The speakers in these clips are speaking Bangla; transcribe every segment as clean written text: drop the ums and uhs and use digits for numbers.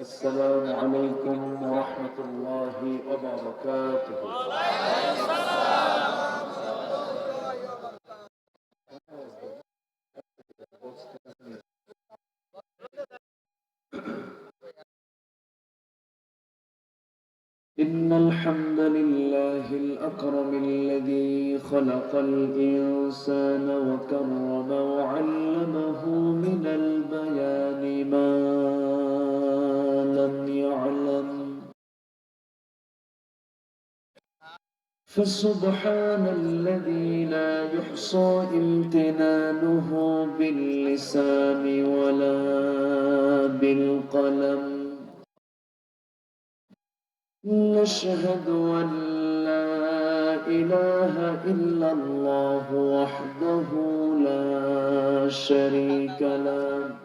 السلام عليكم ورحمة الله وبركاته. إن الحمد لله الأكرم الذي خلق الإنسان وكرم وعلمه من البيان ما لم يعلم، فسبحان الذي لا يحصى امتنانه باللسان ولا بالقلم. نشهد أن لا إله إلا الله وحده لا شريك له،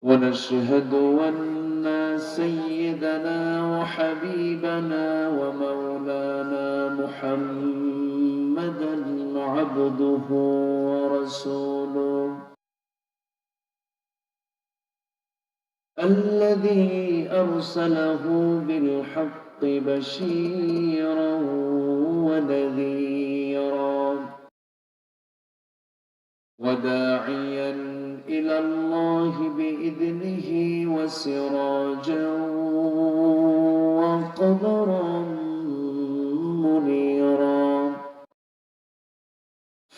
ونشهد أن سيدنا وحبيبنا ومولانا محمدا عبده ورسوله، الذي أرسله بالحق بشيرا ونذيرا وداعيا إلى الله بإذنه وسراجا وقمرا منيرا.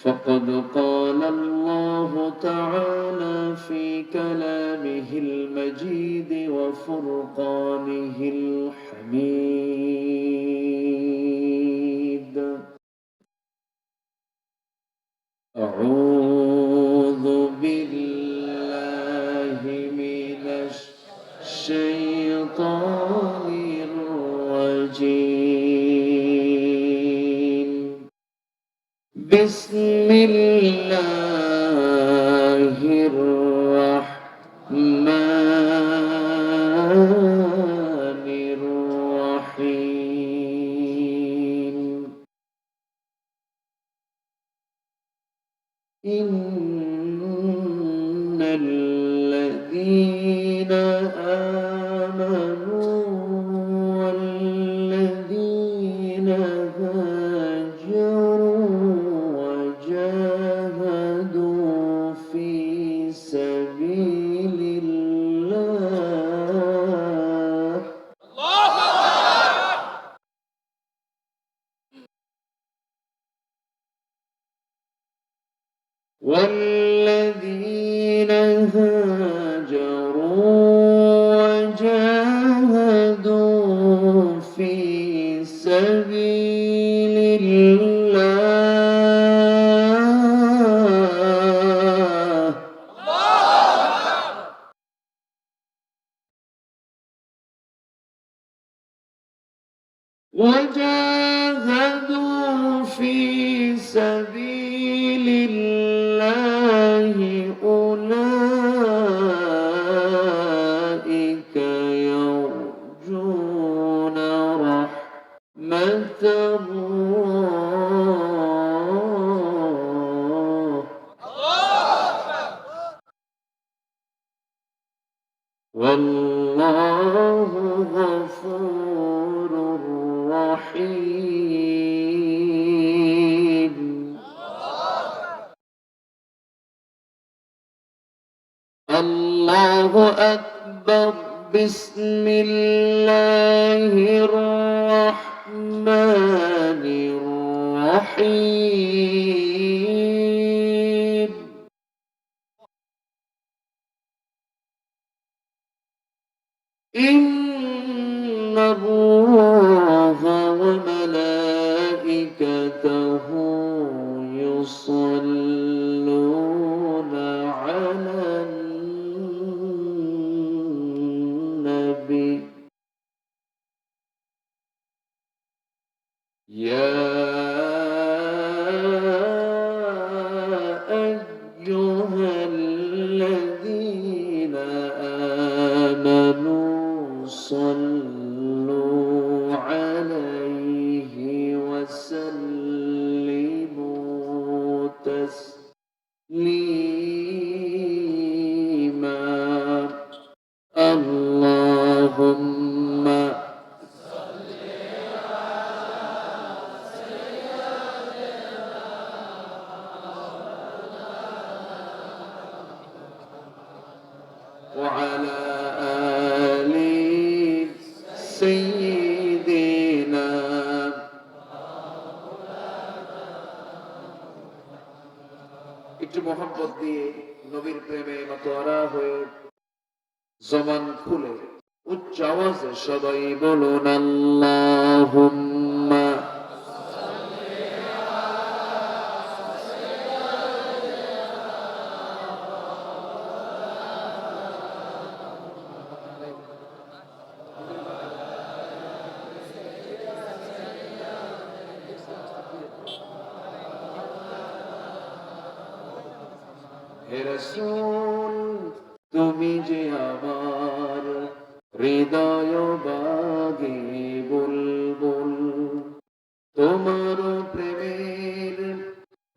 فقد قال الله تعالى في كلامه المجيد وفرقانه الحميد: أعوذ بالله من الشيطان الرجيم. بسم الله الرحمن الرحيم. إن الذين آمنوا والذين هاجروا وجاهدوا في سبيل الله والذين هاجروا وجاهدوا في سبيل الله وجاهدوا في سبيل الله أولئك يرجون رحمة الله والله غفور رحيم. الله أكبر. بسم الله الرحمن الرحيم. إن الله وملائكته يصلون على النبي يا أيها الذين آمنوا صلوا عليه وسلموا تسليما. وعلى آل سيدنا একটু মোহাম্মত দিয়ে নবীর প্রেমে মাতোয়ারা হয়ে জবান খুলে উচ্চ আওয়াজে সবাই বলুন আল্লাহুম্মা হে রাসূল তুমি যে আমার হৃদয় বাগে বুলবুল তোমার প্রেমের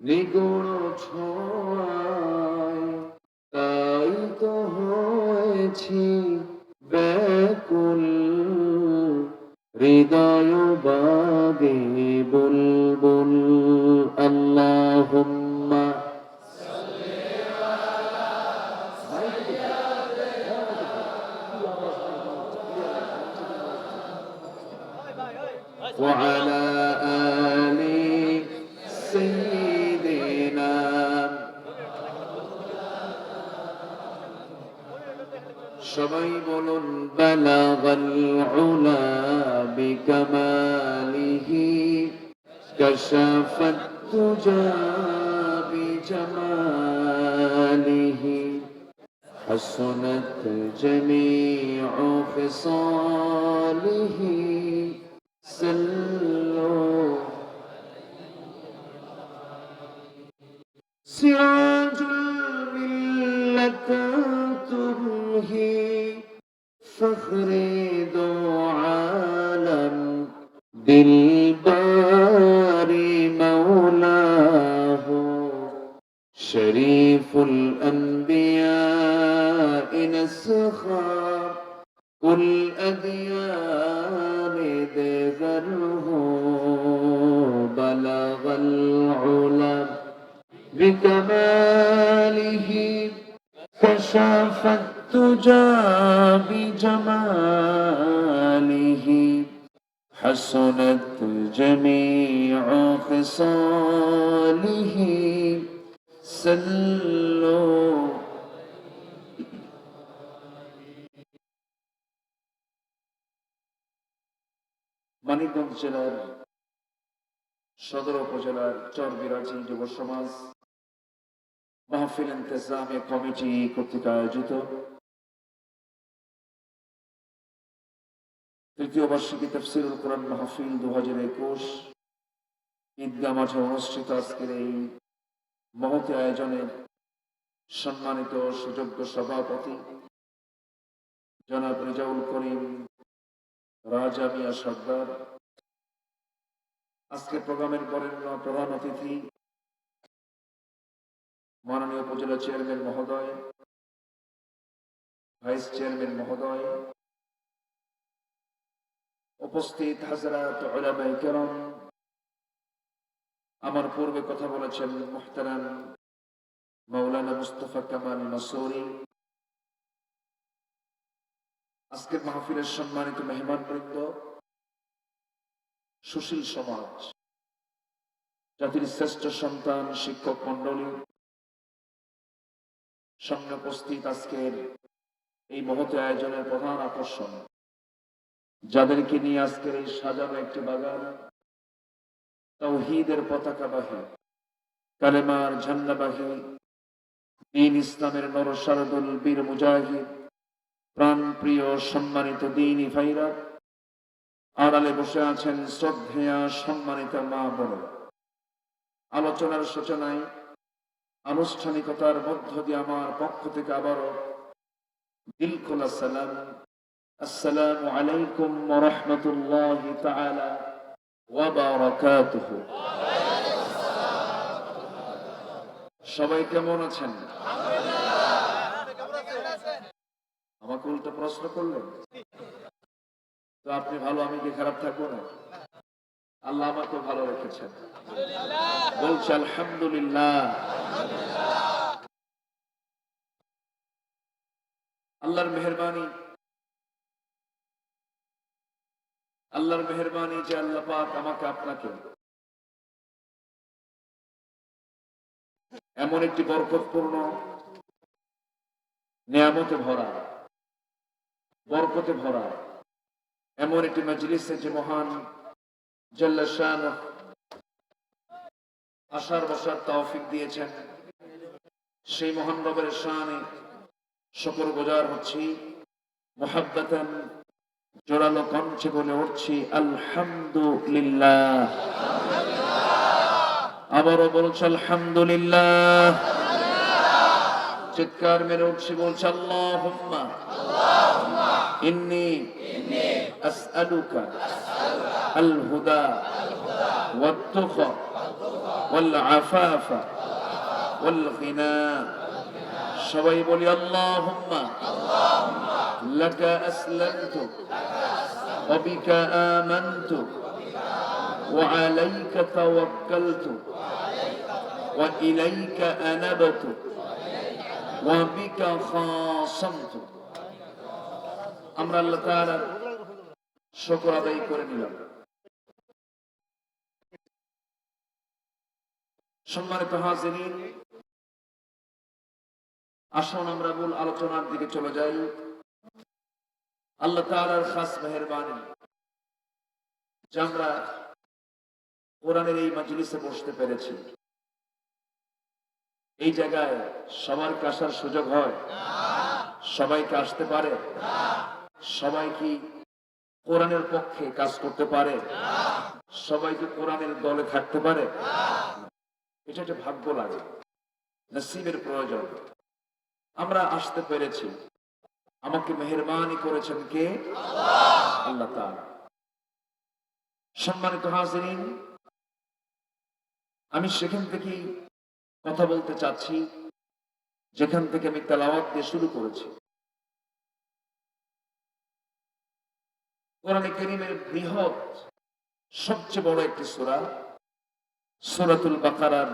নিগুণ ছোঁয়ায় তাই তো হয়েছি ব্যাকুল হৃদয় বাগে বুলবুল আল্লাহুম্মা وعلى آل سيدنا সবাই বলুন বালাগাল উলা বিকামালিহি কাশাফাত তুজা বিজামালিহি حسنت جميع خصاله صلوا سراج الملة تمهي فخر دو عالم دلبار مولاه شريف الأنبياء نسخا كل أديان دغره بلغ العلا بكماله كشف التجى بجماله حسنت جميع خصاله صلوا মানিকগঞ্জ জেলার সদর উপজেলার চরবিরাজি যুব সমাজ মাহফিল ইন্তেজামে কমিটি কর্তৃক আয়োজিত তৃতীয় বার্ষিকী তাফসীরুল কোরআন মাহফিল 2021 ঈদগাহ মাঠে অনুষ্ঠিত আজকের এই মহতী আয়োজনের সম্মানিত সুযোগ্য সভাপতি জনাব রেজাউল করিম রাজা মিয়া সর্দার, আজকের প্রোগ্রামের বরেণ্য প্রধান অতিথি মাননীয় উপজেলা চেয়ারম্যান মহোদয়, ভাইস চেয়ারম্যান মহোদয়, উপস্থিত হাজরাত উলামায়ে কেরাম, আমার পূর্বে কথা বলেছেন মুহতারাম মাওলানা মুস্তাফা কামাল মাসুরি, আজকের মাহফিলের সম্মানিত মেহমানবৃন্দ, সুশীল সমাজ, জাতির শ্রেষ্ঠ সন্তান, শিক্ষক মন্ডলী, সামনে উপস্থিত আজকের এই মহৎ আয়োজনের প্রধান আকর্ষণ, যাদেরকে নিয়ে আজকের এই সাজানো একটি বাগান, তাওহীদের পতাকাবাহী, কালেমার ঝান্ডাবাহী, দ্বীন ইসলামের নরসারদুল বীর মুজাহিদ, প্রাণ প্রিয় সম্মানিত দ্বীনী ভাইরা, আড়ালে বসে আছেন শ্রদ্ধেয়া সম্মানিত মা বোন। আলোচনার সূচনায় আনুষ্ঠানিকতার মধ্য দিয়ে আমার পক্ষ থেকে আবারও দিল খোলা সালাম, আসসালামু আলাইকুম ওয়া রাহমাতুল্লাহি তাআলা ওয়া বারাকাতুহু। সবাই কেমন আছেন? আমাকে উল্টো প্রশ্ন করলেন তো আপনি ভালো, আমি কি খারাপ থাকবো না? আল্লাহ আমাকে ভালো রেখেছেন, বলছে আলহামদুলিল্লাহ। আল্লাহর মেহেরবানি, আল্লাহর মেহেরবানি যে আল্লাহ পাক আমাকে আপনাকে এমন একটি বরকতপূর্ণ নিয়ামতে ভরা, বরকতে ভরা এমন একটি মজলিসে যে মহান জাল্লা শানুহু আসার বসার তৌফিক দিয়েছেন, সেই মহান রবের শানে শুকরগুজার হচ্ছি, মুহাব্বাতান জোরালো কণ্ঠে বলে উঠছি আলহামদুলিল্লাহ। আবারও বলছি আলহামদুলিল্লাহ। চিৎকার মেরে উঠছি, বলছি আল্লাহুম্মা ইন্নী আসআলুকা আল হুদা ওয়াত তুকা ওয়াল আফাফা ওয়াল গিনা। সবাই বলি আল্লাহুম্মা লাকা আসলামতু ওয়া বিকা আমানতু ওয়া আলাইকা তাওয়াক্কালতু ওয়া ইলাইকা আনাবতু ওয়া বিকা খাসামতু। আমরা আল্লাহ তাআলার শুকর আদায় করে নিলাম। সম্মানিত হাজিরিন, আসুন আমরা মূল আলোচনার দিকে চলে যাই। আল্লাহ তাআলার খাস মেহেরবানি যে আমরা কোরআনের এই মজলিসে বসতে পেরেছি। এই জায়গায় সবার কি আসার সুযোগ হয়? সবাইকে আসতে পারে? সবাই কি কোরআনের পক্ষে কাজ করতে পারে? সবাই কি কোরআনের দলে থাকতে পারে? এটা একটা ভাগ্য লাগে, নসিবের প্রয়োজন। আমরা আসতে পেরেছি, আমাকে মেহেরবানি করেছেন কে? আল্লাহ তাআলা। সম্মানিত হাজিরিন, আমি সেখান থেকেই কথা বলতে চাচ্ছি যেখান থেকে আমি তেলাওয়াত দিয়ে শুরু করেছি। কোরআনে কারীমের বৃহৎ সবচেয়ে বড় একটি সূরা, সূরাতুল বাকারার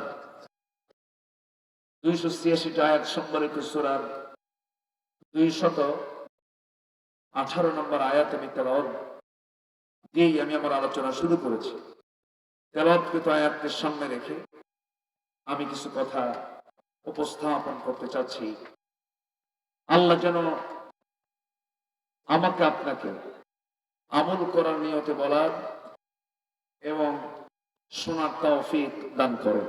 286 আয়াত সম্বলিত সূরার 218 নম্বর আয়াতে আমি তেলাওয়াত দিয়েই আমি আমার আলোচনা শুরু করেছি। তেলাওয়াতকৃত আয়াতকে সামনে রেখে আমি কিছু কথা উপস্থাপন করতে চাচ্ছি। আল্লাহ যেন আমাকে আপনাকে আমল করার নিয়তে বলার এবং শোনার তৌফিক দান করেন।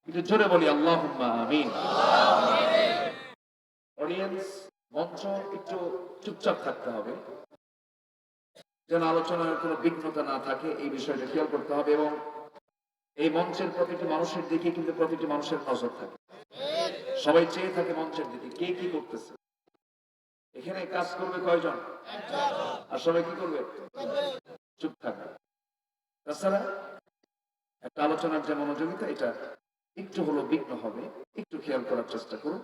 কিন্তু জোরে বলি আল্লাহুম্মা আমিন। অডিয়েন্স, মঞ্চ একটু চুপচাপ থাকতে হবে যেন আলোচনার কোনো বিঘ্নতা না থাকে, এই বিষয়টা খেয়াল করতে হবে। এবং এই মঞ্চের প্রতিটি মানুষের দিকে কিন্তু প্রতিটি মানুষের নজর থাকে, সবাই চেয়ে থাকে মঞ্চের দিকে কে কি করতেছে। এখানে কাজ করবে কয়জন? আর সবাই কি করবে? চুপ থাকবে। তাছাড়া একটা আলোচনার যে মনোযোগিতা, এটা একটু হলো বিঘ্ন হবে, একটু খেয়াল করার চেষ্টা করুন।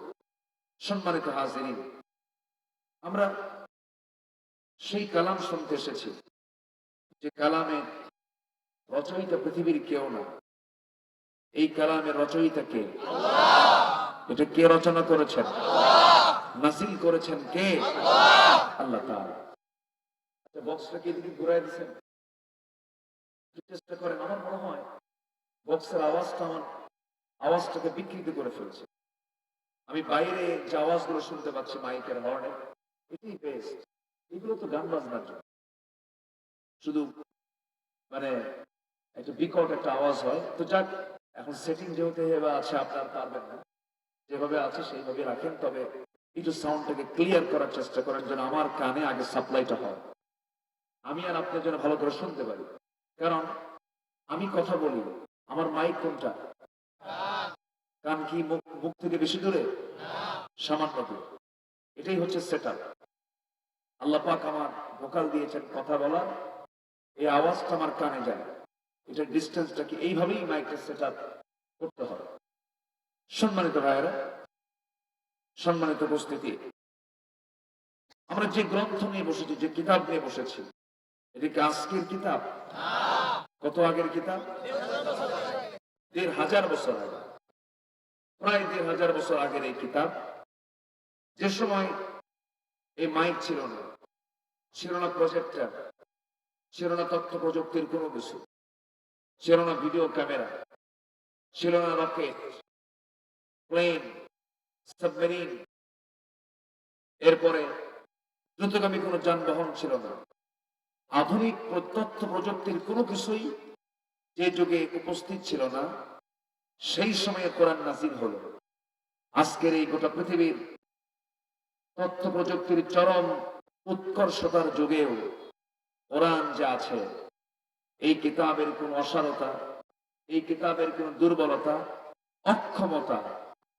সম্মানিত হাজিরিন, আমরা সেই কালাম শুনতে এসেছি যে কালামে রচয়িতা পৃথিবীর কেউ না। এই কালামের রচয়িতা কে? এটা কে রচনা করেছেন? নাজিল করেছেন কে? আল্লাহ তাআলা। আচ্ছা, বক্সটাকে এদিকে ঘুরাই দিচ্ছেন, চেষ্টা করেন। আমার মনে হয় বক্সের আওয়াজটা আমার আওয়াজটাকে বিকৃত করে ফেলছে। আমি বাইরে যে আওয়াজগুলো শুনতে পাচ্ছি মাইকের হর্নে, এটাই বেস্ট। এগুলো তো গান বাজনার জন্য, শুধু মানে একটা বিকট একটা আওয়াজ হয়। তো যাক, এখন সেটিং যেহেতু এভাবে আছে, আপনার পারবেন না, যেভাবে আছে সেইভাবে রাখেন। তবে একটু সাউন্ডটাকে ক্লিয়ার করার চেষ্টা করেন যেন আমার কানে আগে সাপ্লাইটা হয়, আমি আর আপনার জন্য ভালো করে শুনতে পারি। কারণ আমি কথা বলি, আমার মাইক কোনটা? কান কি মুখ থেকে বেশি দূরে? সামান্য দূরে। এটাই হচ্ছে সেটআপ। আল্লাহ পাক আমার ভোকাল দিয়েছেন কথা বলার, এই আওয়াজটা আমার কানে যায়। এটার ডিস্টেন্সটাকে এইভাবেই মাইকটা সেটআপ করতে হবে। সম্মানিত ভাইয়েরা, সম্মানিত উপস্থিতি, আমরা যে গ্রন্থ নিয়ে বসেছি, যে কিতাব নিয়ে বসেছি, এটা কি আজকের কিতাব? কত আগের কিতাব? ১,৫০০ বছর আগে, প্রায় ১,৫০০ বছর আগের এই কিতাব। যে সময় এই মাইক ছিল না, ছিল না প্রজেক্টর, ছিল না তথ্য প্রযুক্তির কোনো কিছু, ছিল না ভিডিও ক্যামেরা, ছিল না রকেট, প্লেন, সাবমেরিন, এরপরে দ্রুতগামী কোনো যানবাহন ছিল না। আধুনিক তথ্য প্রযুক্তির কোনো কিছুই যে যুগে উপস্থিত ছিল না, সেই সময়ে কোরআন নাযিল হলো। আজকের এই গোটা পৃথিবীর তথ্য প্রযুক্তির চরম উৎকর্ষতার যুগেও কোরআন যে আছে, এই কিতাবের কোন অসারতা, এই কিতাবের কোন দুর্বলতা, অক্ষমতা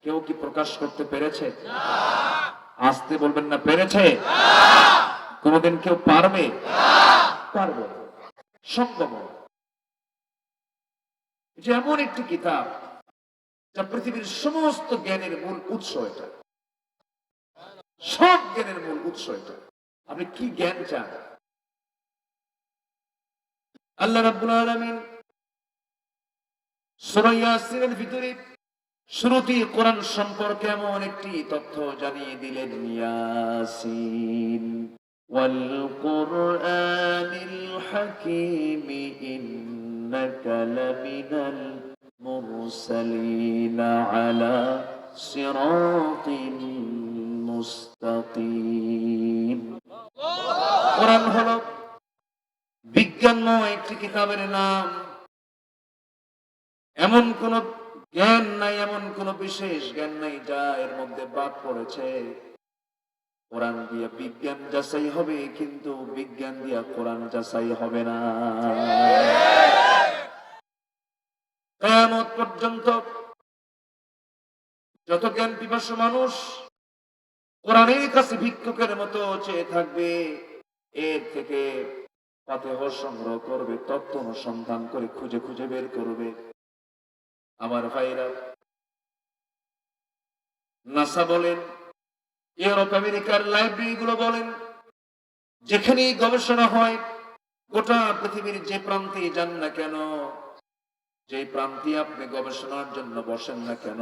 কেউ কি প্রকাশ করতে পেরেছে? আসতে বলবেন না, পেরেছে? কোনদিন কেউ পারবে? পারবে না, সম্ভব না। এটা এমন একটি কিতাব যা পৃথিবীর সমস্ত জ্ঞানের মূল উৎস। এটা সব জ্ঞানের মূল উৎস। এটা আপনি কি জ্ঞান চান? আল্লাহ রাব্বুল আলামিন সূরা ইয়াসিনের ভিতরে শুরুতেই কোরআন সম্পর্কে এমন একটি তথ্য জানিয়ে দিলেন, ইয়াসিন ওয়াল কুরআনিল হাকীম ইন্নাকা লামিনাল মুরসালিন আলা সিরাতিন মুস্তাকিম। কোরআন হলো বিজ্ঞানময় একটি কিতাবের নাম। এমন কোন জ্ঞান নাই, এমন কোন বিশেষ জ্ঞান নাই যা এর মধ্যে বাদ পড়েছে। কোরআন দিয়ে বিজ্ঞান যাচাই হবে, কিন্তু বিজ্ঞান দিয়া কোরআন যাচাই হবে না। কিয়ামত পর্যন্ত যত জ্ঞান পিপাসু মানুষ কোরআনের কাছে ভিক্ষুকের মতো চেয়ে থাকবে, এর থেকে ফাতিহা সংগ্রহ করবে, তত্ত্ব অনুসন্ধান করে খুঁজে খুঁজে বের করবে। আমার ভাইরা, নাসা বলেন, ইউরোপ আমেরিকার লাইব্রেরি গুলো বলেন, যেখানে গবেষণা হয়, গোটা পৃথিবীর যে প্রান্তে যান না কেন, যে প্রান্তে আপনি গবেষণার জন্য বসেন না কেন,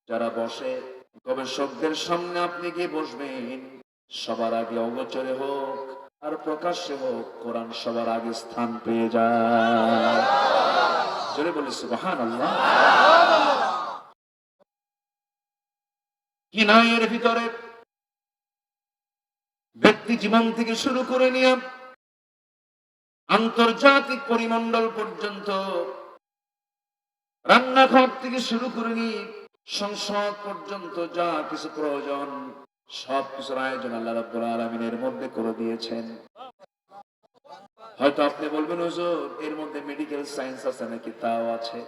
যারা বসে গবেষকদের সামনে আপনি গিয়ে বসবেন, সবার আগে অগোচরে হোক আর প্রকাশ্যে হোক, কোরআন সবার আগে স্থান পেয়ে যায়। জোরে বলি সুবহানাল্লাহ। কি নাই এর ভিতরে? ব্যক্তি জীবন থেকে শুরু করে নিয়ে আন্তর্জাতিক পরিমণ্ডল পর্যন্ত, রান্নাঘর থেকে শুরু করে নিয়ে সংসদ পর্যন্ত যা কিছু প্রয়োজন, সব কিছুর আয়োজন আল্লাহ রাব্বুল আলামিনের মধ্যে করে দিয়েছেন। হয়তো আপনি বলবেন, হুজুর এর মধ্যে মেডিকেল সায়েন্স আছে নাকি? তাও আছে।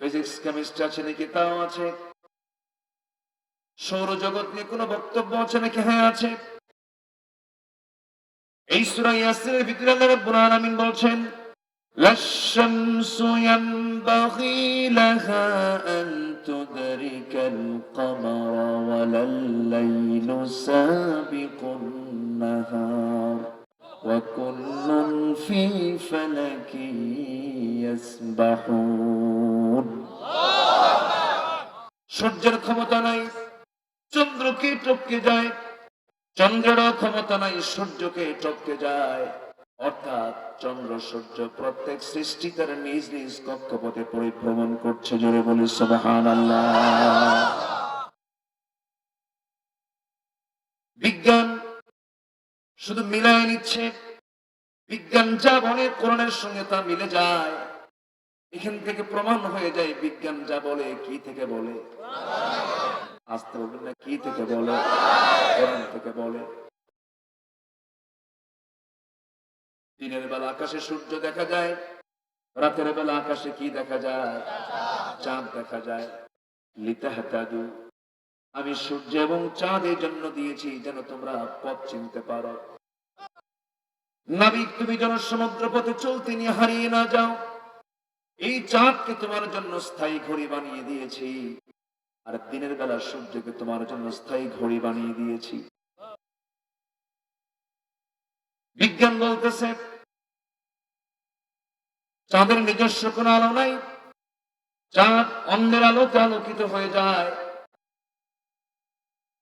ফিজিক্স কেমিস্ট্রি আছে নাকি? তাও আছে। সৌরজগৎ নিয়ে কোনো বক্তব্য আছে নাকি? হ্যাঁ, আছে। এই সূরা ইয়াসিনের ভিতরে আল্লাহ রাব্বুল আলামিন বলছেন, লাশ-শামসু ইয়ানবাগি লাহা আন তুদরিকাল কমারা ওয়ালাল-লাইলু সাবিকুন নাহার ওয়া কুল্লুন ফি ফালাকিন ইয়াসবাহুন। সূর্যের ক্ষমতা নাই চন্দ্রকে টপকে যায়, চন্দ্রেরও ক্ষমতা নাই সূর্যকে টপকে যায়। অর্থাৎ চন্দ্র সূর্য প্রত্যেক সৃষ্টি তার নিজ নিজ কক্ষপথে পরিভ্রমণ করছে। জোরে বলি সুবহানাল্লাহ। বিজ্ঞান শুধু মিলাই নিচ্ছে। বিজ্ঞান যা বলে কোরআনের সঙ্গে তা মিলে যায়। এখান থেকে প্রমাণ হয়ে যায় বিজ্ঞান যা বলে কি থেকে বলে? আসতে বলবেন না, কি থেকে বলে? কোরআন থেকে বলে। দিনের বেলা আকাশে সূর্য দেখা যায়, রাতের বেলা আকাশে কি দেখা যায়? চাঁদ দেখা যায়। লিতাহতাদু, আমি সূর্য এবং চাঁদ এই জন্য দিয়েছি যেন তোমরা পথ চিনতে পারো। নাবিক, তুমি যেন সমুদ্র পথে চলতে নিয়ে হারিয়ে না যাও। এই চাঁদকে তোমার জন্য স্থায়ী ঘড়ি বানিয়ে দিয়েছি, আর দিনের বেলা সূর্যকে তোমার জন্য স্থায়ী ঘড়ি বানিয়ে দিয়েছি। বিজ্ঞান বলতেছে চাঁদের নিজস্ব কোনো আলো নাই, চাঁদ অন্যের আলোতে আলোকিত হয়ে যায়।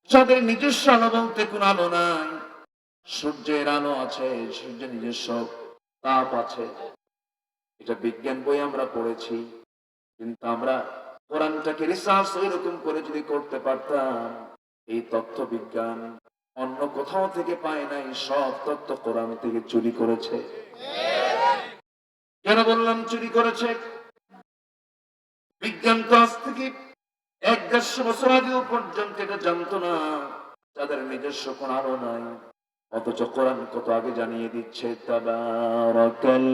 যাদের নিজস্ব আলো বলতে কোন আলো নাই, সূর্যের আলো আছে, সূর্যের নিজস্ব তাপ আছে, এটা বিজ্ঞান বই আমরা পড়েছি। কিন্তু আমরা কোরআনটাকে রিসার্চ এরকম করে যদি করতে পারতাম, এই তথ্য বিজ্ঞান অন্য কোথাও থেকে পায় নাই, সব তথ্য কোরআন থেকে চুরি করেছে। কেন বললাম চুরি করেছে? বিজ্ঞান তো আজ থেকে 1-150 বছর আগেও পর্যন্ত এটা জানতো না, তাদের নিজস্ব কোন আলো নাই। অথচ কোরআন কত আগে জানিয়ে দিচ্ছে, তাবারাকাল্লাযী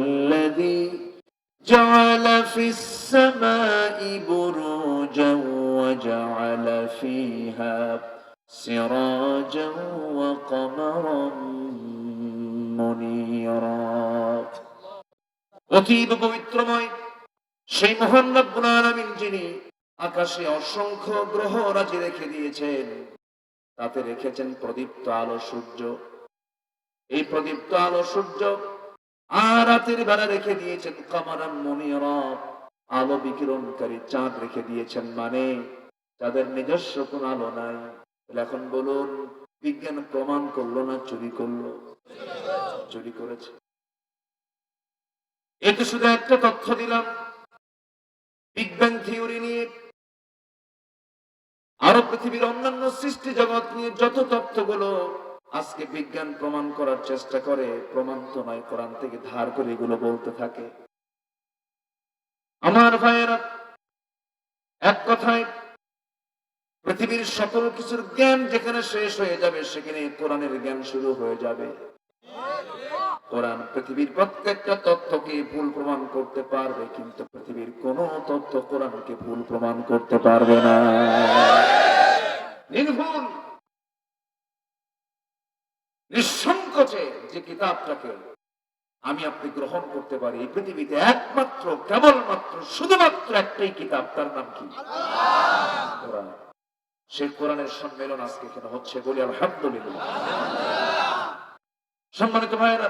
জাআলা ফিস সামাই বুরুজান ওয়া জাআলা ফিহা সিরাজান ওয়া কমারান মুনীরা। অতীব পবিত্রময় সেই মহান রব্বুল আলামিন, যিনি আকাশে অসংখ্য গ্রহ রাজি রেখে দিয়েছেন, তাতে রেখেছেন প্রদীপ্ত আলো সূর্য। এই প্রদীপ্ত আলো সূর্য আর রাতের বেলা রেখে দিয়েছেন কামারান মুনীরা, আলো বিকিরণকারী চাঁদ রেখে দিয়েছেন। মানে তাদের নিজস্ব কোন আলো নাই। এখন বলুন, বিজ্ঞান প্রমাণ করলো না চুরি করলো? চুরি করেছে। এতে শুধু একটা তথ্য দিলাম, বিগ ব্যাং থিওরি নিয়ে আরো পৃথিবীর অন্যান্য সৃষ্টি জগৎ নিয়ে যত তথ্যগুলো আজকে বিজ্ঞান প্রমাণ করার চেষ্টা করে, প্রমাণ তো নয়, কোরআন থেকে ধার করে এগুলো বলতে থাকে। আমার ভাইয়েরা, এক কথায় পৃথিবীর সকল কিছুর জ্ঞান যেখানে শেষ হয়ে যাবে, সেখানে কোরআনের জ্ঞান শুরু হয়ে যাবে। কোরআন পৃথিবীর প্রত্যেকটা তথ্যকে ভুল প্রমাণ করতে পারবে, কিন্তু পৃথিবীর কোন তথ্য কোরআনকে ভুল প্রমাণ করতে পারবে না। নির্ভুল নিঃসংকোচে যে কিতাবটাকে আমি আপনি গ্রহণ করতে পারি, এই পৃথিবীতে একমাত্র, কেবলমাত্র, শুধুমাত্র একটাই কিতাব, তার নাম কি? কোরআন। সেই কোরআনের সম্মেলন আজকে এখানে হচ্ছে, বলি আলহামদুলিল্লাহ। সম্মানিত ভাইয়েরা,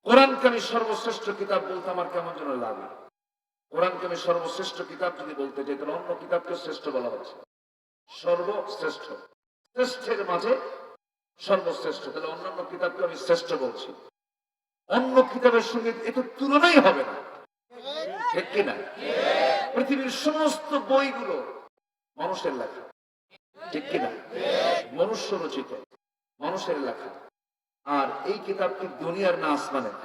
কোরআনকে আমি সর্বশ্রেষ্ঠ কিতাব বলতে আমার কেমন যেন লাগে। কোরআনকে আমি সর্বশ্রেষ্ঠ কিতাব যদি বলতে চাই, তাহলে অন্য কিতাবকে শ্রেষ্ঠ বলা হচ্ছে। সর্বশ্রেষ্ঠ, শ্রেষ্ঠের মাঝে সর্বশ্রেষ্ঠ, তাহলে অন্যান্য কিতাবকে আমি শ্রেষ্ঠ বলছি। অন্য কিতাবের সঙ্গে এত তুলনাই হবে না, ঠিক কিনা? পৃথিবীর সমস্ত বইগুলো মানুষের লেখা, ঠিক কিনা? মনুষ্য রচিত, মানুষের লেখা। আর এই কিতাবটি দুনিয়ার না আসমানের?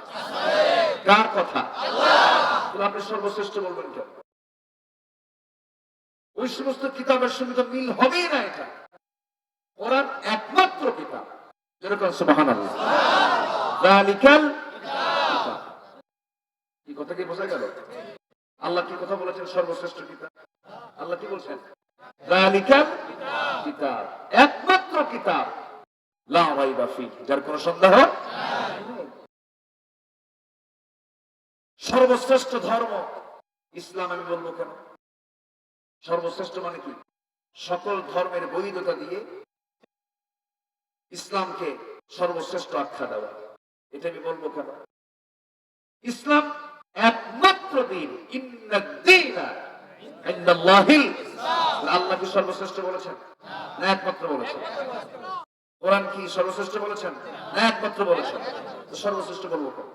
কার কথা? আপনি সর্বশ্রেষ্ঠ বলবেন কেন? ওই সমস্ত কিতাবের সঙ্গে তো মিল হবেই না। এটা কোরআন একমাত্র কিতাব, যেরকম সুবহানাল্লাহ। যালিকাল কিতাব, কি কথা কি বোঝা গেল? আল্লাহ কি কথা বলেছেন? সর্বশ্রেষ্ঠ কিতাব। আল্লাহ কি বলছেন? যালিকাল কিতাব, একমাত্র কিতাব, লা রাইবা ফীহি, যার কোনো সন্দেহ নাই। সর্বশ্রেষ্ঠ ধর্ম ইসলাম আমি বলবো কেন? সর্বশ্রেষ্ঠ মানে কি? সকল ধর্মের বৈধতা দিয়ে ইসলামকে সর্বশ্রেষ্ঠ আখ্যা দেওয়া, এটা আমি বলবো কেন? ইসলাম একমাত্র দিন, ইন্নাদ-দীনা ইনদাল্লাহিল ইসলাম। আল্লাহ কি সর্বশ্রেষ্ঠ বলেছেন না একমাত্র বলেছেন? কোরআন কি সর্বশ্রেষ্ঠ বলেছেন না একমাত্র বলেছেন? তো সর্বশ্রেষ্ঠ বলবো কেন?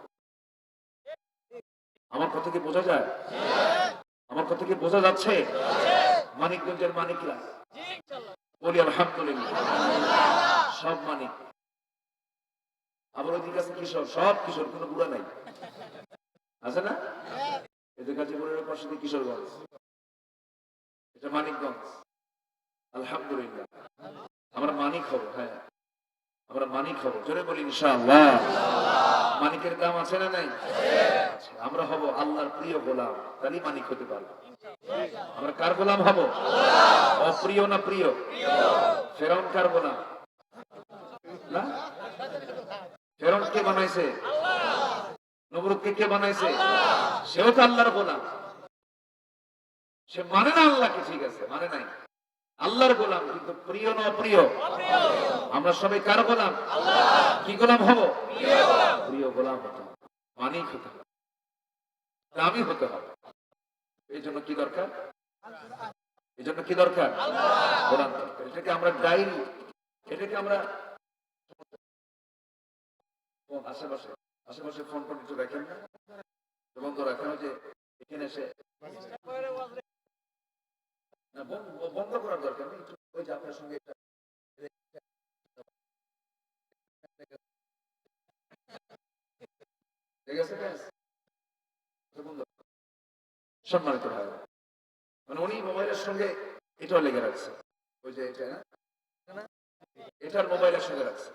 আমার কথা কি বোঝা যায়? আমার কথা কি বোঝা যাচ্ছে? মানিকগঞ্জের মানিকরা, বলি আলহামদুলিল্লাহ, সব মানিক। আবার ওদিকে আছে কিশোর, সব কিশোর, কোনো বুড়া নাই, আছে না? এদের গাজীপুরের পাশে কিশোরগঞ্জ, এটা মানিকগঞ্জ। আলহামদুলিল্লাহ, আমরা মানিক হবো। হ্যাঁ, আমরা মানিক হবো, জোরে বলি ইনশাআল্লাহ। মানিকের দাম আছে না নাই? আমরা হব আল্লাহর প্রিয় গোলাম, তাহলে মানিক হতে পারবো। আমরা কার গোলাম হব? অপ্রিয় না প্রিয়? ফেরাউন কার গোলাম? না, ফেরাউন কে বানাইছে? নমরুদকে কে বানাইছে? সেও তো আল্লাহর গোলাম। সে মানে না আল্লাহকে, ঠিক আছে, মানে নাই, আল্লাহর গোলাম, কিন্তু প্রিয় না অপ্রিয়? আমরা সবাই কার গোলাম? কি গোলাম হব? প্রিয় গোলাম হতে হবে, মানিক হতে হবে, দামি হতে হবে। এই জন্য কি দরকার? এই জন্য কি দরকার? কোরআন দরকার। এটাকে আমরা ডায়েরি, এটাকে আমরা আশেপাশে আশেপাশে ফোন টোন একটু রাখেন না, বন্ধ রাখেন, যে এখানে এসে বন্ধ করার দরকার নেই। ওই যে আপনার সঙ্গে সম্মানিত ভাই, মানে উনি মোবাইলের সঙ্গে এটাও লেগে রাখছে, ওই যে এটা না, এটার মোবাইলের সঙ্গে রাখছে,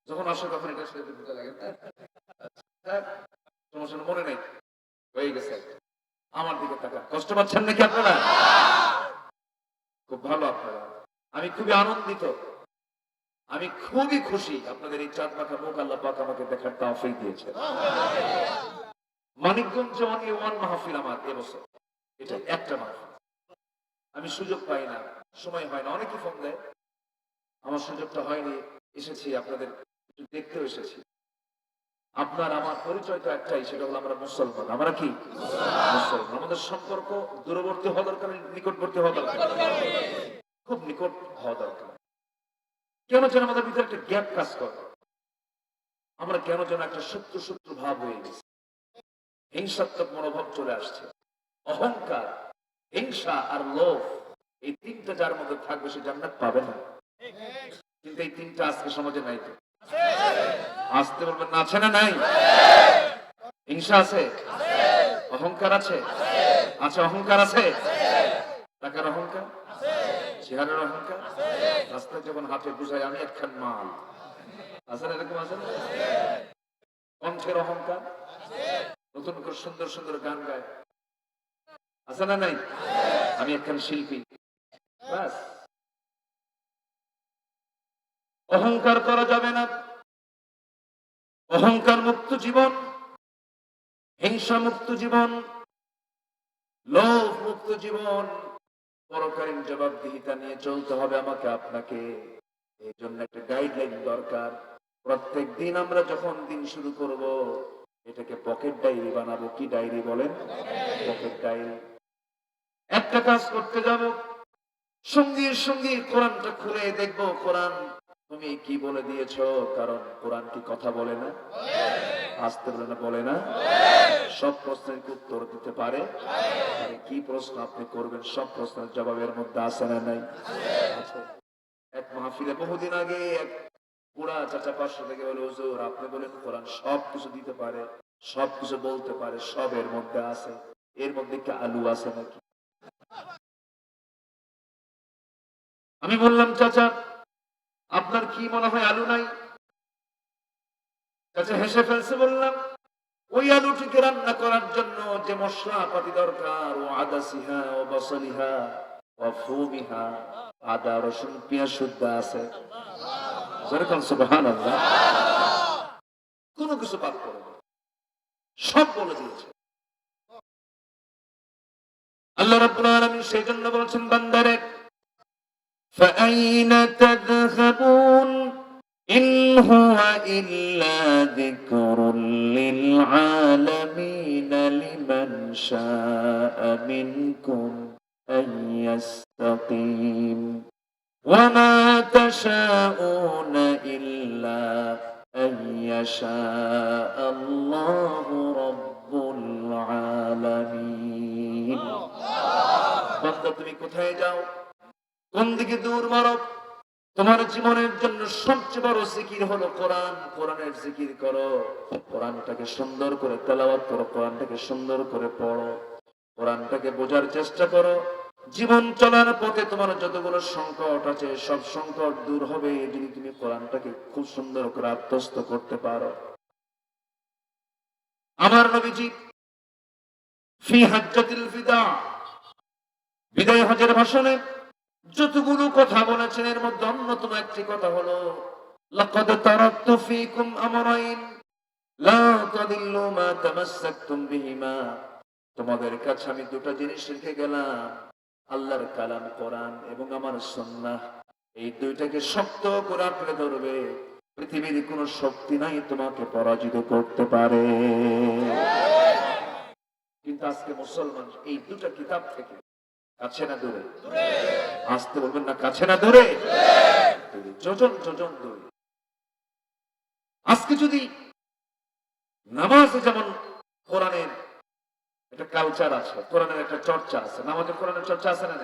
যখন আসে তখন এটার সাথে দিতে লাগে। সমস্যা মনে নেই, হয়ে গেছে। আমার দিকে তাকান, কষ্ট পাচ্ছেন নাকি আপনারা? খুব ভালো আপনারা, আমি খুবই আনন্দিত, আমি খুবই খুশি আপনাদের এই চাঁদ মাথা মুখ আল্লাহ পাক আমাকে দেখার তৌফিক দিয়েছেন। মানিকগঞ্জ ওয়ান মাহফিল আমার এবছর, এটা একটা মাহফিল, আমি সুযোগ পাই না, সময় হয় না, অনেকে ফোন দেয়, আমার সুযোগটা হয়নি, এসেছি আপনাদের একটু দেখতেও এসেছি। আপনার আমার পরিচয় তো একটাই, সেটা হলো আমরা মুসলমান। আমরা কি মুসলমান? আমাদের সম্পর্ক দূরবর্তী হওয়া দরকার, নিকটবর্তী হওয়া দরকার, খুব নিকট হওয়া দরকার। কেন যেন আমাদের ভিতরে একটা গ্যাপ কাজ করে, আমরা কেন যেন একটা শত্রু শত্রু ভাব হয়ে গেছে, হিংসাত্মক মনোভাব চলে আসছে, অহংকার, হিংসা আর লোভ, এই তিনটা যার মধ্যে থাকবে সে জান্নাত পাবে না। কিন্তু এই তিনটা আজকে সমাজে নাই। তো আসতে বলবেন না, আছে না নাই? হিংসা আছে, অহংকার আছে, আচ্ছা অহংকার আছে, টাকার অহংকার, চেহারার অহংকার, রাস্তায় যখন হাতে বুঝায় আমি একখান মাল, আছে না এরকম? আছে না? কণ্ঠের অহংকার, নতুন করে সুন্দর সুন্দর গান গায়, আছে না নাই? আমি একখান শিল্পী, ব্যাস। অহংকার করা যাবে না। অহংকার মুক্ত জীবন, হিংসা মুক্ত জীবন, লোভ মুক্ত জীবন, পরকালীন জবাবদিহিতা নিয়ে চলতে হবে আমাকে আপনাকে। এই জন্য একটা গাইডলাইন দরকার। প্রত্যেক দিন আমরা যখন দিন শুরু করব, এটাকে পকেট ডায়েরি বানাবো। কি ডায়েরি বলেন? Pocket diary. একটা কাজ করতে যাব, সঙ্গে সঙ্গে কোরআনটা খুলে দেখবো কোরআন তুমি কি বলে দিয়েছো, কারণ কোরআন কি কথা বলে না? আসতে বলে না, বলে না? সব প্রশ্নের উত্তর দিতে পারে। কি প্রশ্ন আপনি করবেন, সব প্রশ্নের জবাবের মধ্যে আছে না নাই? এক মাহফিলে বহুদিন আগে এক বুড়া চাচা পাঁচশো থেকে বলে, হুজুর আপনি বলেন কোরআন সব কিছু দিতে পারে, সব কিছু বলতে পারে, সব এর মধ্যে আছে, এর মধ্যে কি আলু আছে নাকি? আমি বললাম, চাচা আপনার কি মনে হয় আলু নাই? চাচা হেসে ফেলছে। বললাম, ওই আলুটিকে রান্না করার জন্য যে মশলা পাতি দরকার, ও আদাসিহা ও বসলিহা ও ফুমিহা, আদা রসুন পেঁয়াজ শুদ্ধ আছে। যেরকম সুবহানাল্লাহ, কোনো কিছু বাদ করে সব বলে দিয়েছে আল্লাহ রাব্বুল আলামিন। সেই জন্য বলছেন, বান্দারে فأين تذهبون إن هو إلا ذكر للعالمين لمن شاء منكم أن يستقيم وما تشاءون إلا أن يشاء الله رب العالمين। বান্দা তুমি কোথায় যাও, কোন দিকে দূর মারো, তোমার জীবনের জন্য সবচেয়ে বড় জিকির হলো কোরআন। কোরআনের জিকির করো, কোরআনটাকে সুন্দর করে তেলাওয়াত করো, কোরআনটাকে সুন্দর করে পড়ো, কোরআনটাকে বোঝার চেষ্টা করো। জীবন চলার পথে তোমার যতগুলো সংকট আছে সব সংকট দূর হবে যদি তুমি কোরআনটাকে খুব সুন্দর করে আত্মস্থ করতে পারো। আমার নবীজি ফি হাজ্জাতিল বিদা, বিদায় হজের ভাষণে যতগুলো কথা বলেছেন এর মধ্যে অন্যতম একটি কথা হলো, লাকাদ তারাকতু ফীকুম আমরাইন লা তাদিল্লু মা তামাসসাকতুম বিহিমা। তোমাদের কাছে আমি দুটো জিনিস রেখে গেলাম, আল্লাহর কালাম কোরআন এবং আমার সুন্নাহ। এই দুইটাকে শক্ত করে আঁকড়ে ধরবে, পৃথিবীর কোনো শক্তি নাই তোমাকে পরাজিত করতে পারে। কিন্তু আজকে মুসলমান এই দুটো কিতাব থেকে কাছে না দূরে? আসতে বলবেন না, কাছে না দূরে? যোজন যোজন দূরে। আজকে যদি নামাজে যেমন কোরআনের একটা কালচার আছে, কোরআনের একটা চর্চা আছে, নামাজের কোরআনের চর্চা আছে না?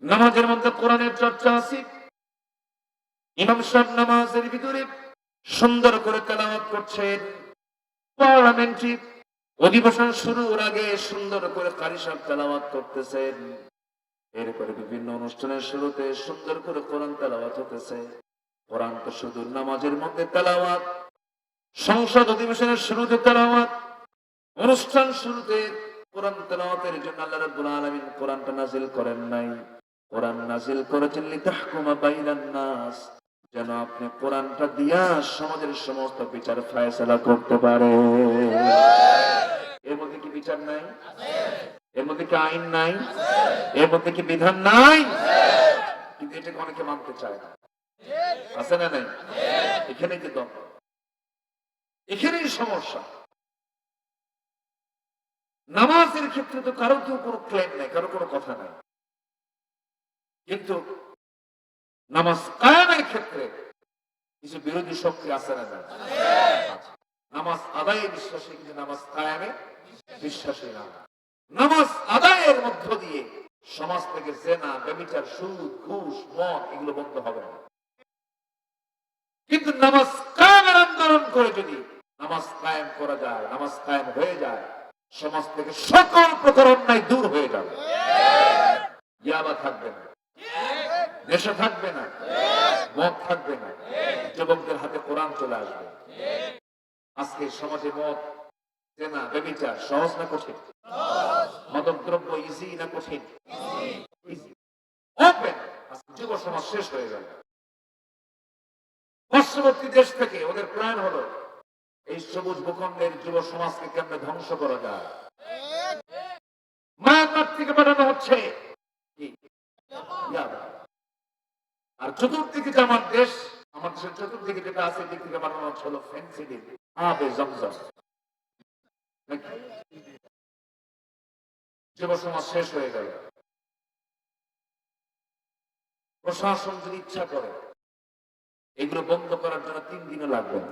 নামাজের মধ্যে কোরআনের চর্চা আছে। ইমাম সাহেব নামাজের ভিতরে সুন্দর করে তেলাওয়াত করছেন। পার্লামেন্টে অধিবেশন শুরুর আগে সুন্দর করে কারি সাহেব তেলাওয়াত করতেছেন। এরপরে বিভিন্ন অনুষ্ঠানের শুরুতে সুন্দর করে কোরআন তেলাওয়াত হতেছে। কোরআন তো শুধু নামাজের মধ্যে তেলাওয়াত, সংসদ অধিবেশনের শুরুতে তেলাওয়াত, অনুষ্ঠান শুরুতে কোরআন তেলাওয়াতের জন্য আল্লাহ রাব্বুল আলামিন কোরআনটা নাযিল করেন নাই। কোরআন নাযিল করেছেন লিতাহকুমা বাইনান নাস, যেন আপনি কোরআনটা দিয়া সমাজের সমস্ত বিচার ফয়সালা করতে পারে। এর মধ্যে কি বিচার নাই? এর মধ্যে কি আইন নাই? এর মধ্যে কি বিধান নাই? কিন্তু এটাকে অনেকে মানতে চায় না। আছে না নাই? এখানে কি দ্বন্দ্ব, এখানেই সমস্যা। নামাজের ক্ষেত্রে তো কারো কেউ কোনো ক্লেম নাই, কারো কোনো কথা নাই, কিন্তু নামাজ কায়েমের ক্ষেত্রে কিছু বিরোধী শক্তি আছে না? নামাজ আদায়ে বিশ্বাসী, কিন্তু নামাজ কায়েমে বিশ্বাসী না। নামাজ আদায়ের মধ্য দিয়ে সমাজ থেকে জেনা, ব্যভিচার, সুদ, ঘুষ, মদ এগুলো বন্ধ হবে না। কিন্তু নামাজ কায়েমের আন্দোলন করে যদি নামাজ কায়েম করা যায়, নামাজ কায়েম হয়ে যায়, সমাজ থেকে সকল প্রকার অন্যায় দূর হয়ে যাবে। ইয়াবা থাকবে না, নেশা থাকবে না, মদ থাকবে না, যুবকদের হাতে কোরআন চলে আসবে। আজকে সমাজে মদ, জেনা, ব্যভিচার সহজ না কঠিন? মাদক দ্রব্য ইজি না কঠিন? ওপেন। আজকে যুব সমাজ শেষ হয়ে গেল। পার্শ্ববর্তী দেশ থেকে ওদের প্ল্যান হলো এই সবুজ ভূখণ্ডের যুব সমাজকে কেমনে ধ্বংস করা যায়। মায়ানমার থেকে পাঠানো হচ্ছে আর চতুর্দিকে যে আমার দেশ, আমার দেশের চতুর্দিকে যেটা আছে দিক থেকে পাঠানো হচ্ছে হলো ফেন্সিডিল, আবে জমজম। যুব সমাজ শেষ হয়ে গেল। প্রশাসন যদি ইচ্ছা করে এগুলো বন্ধ করার জন্য 3 দিনও লাগবে না।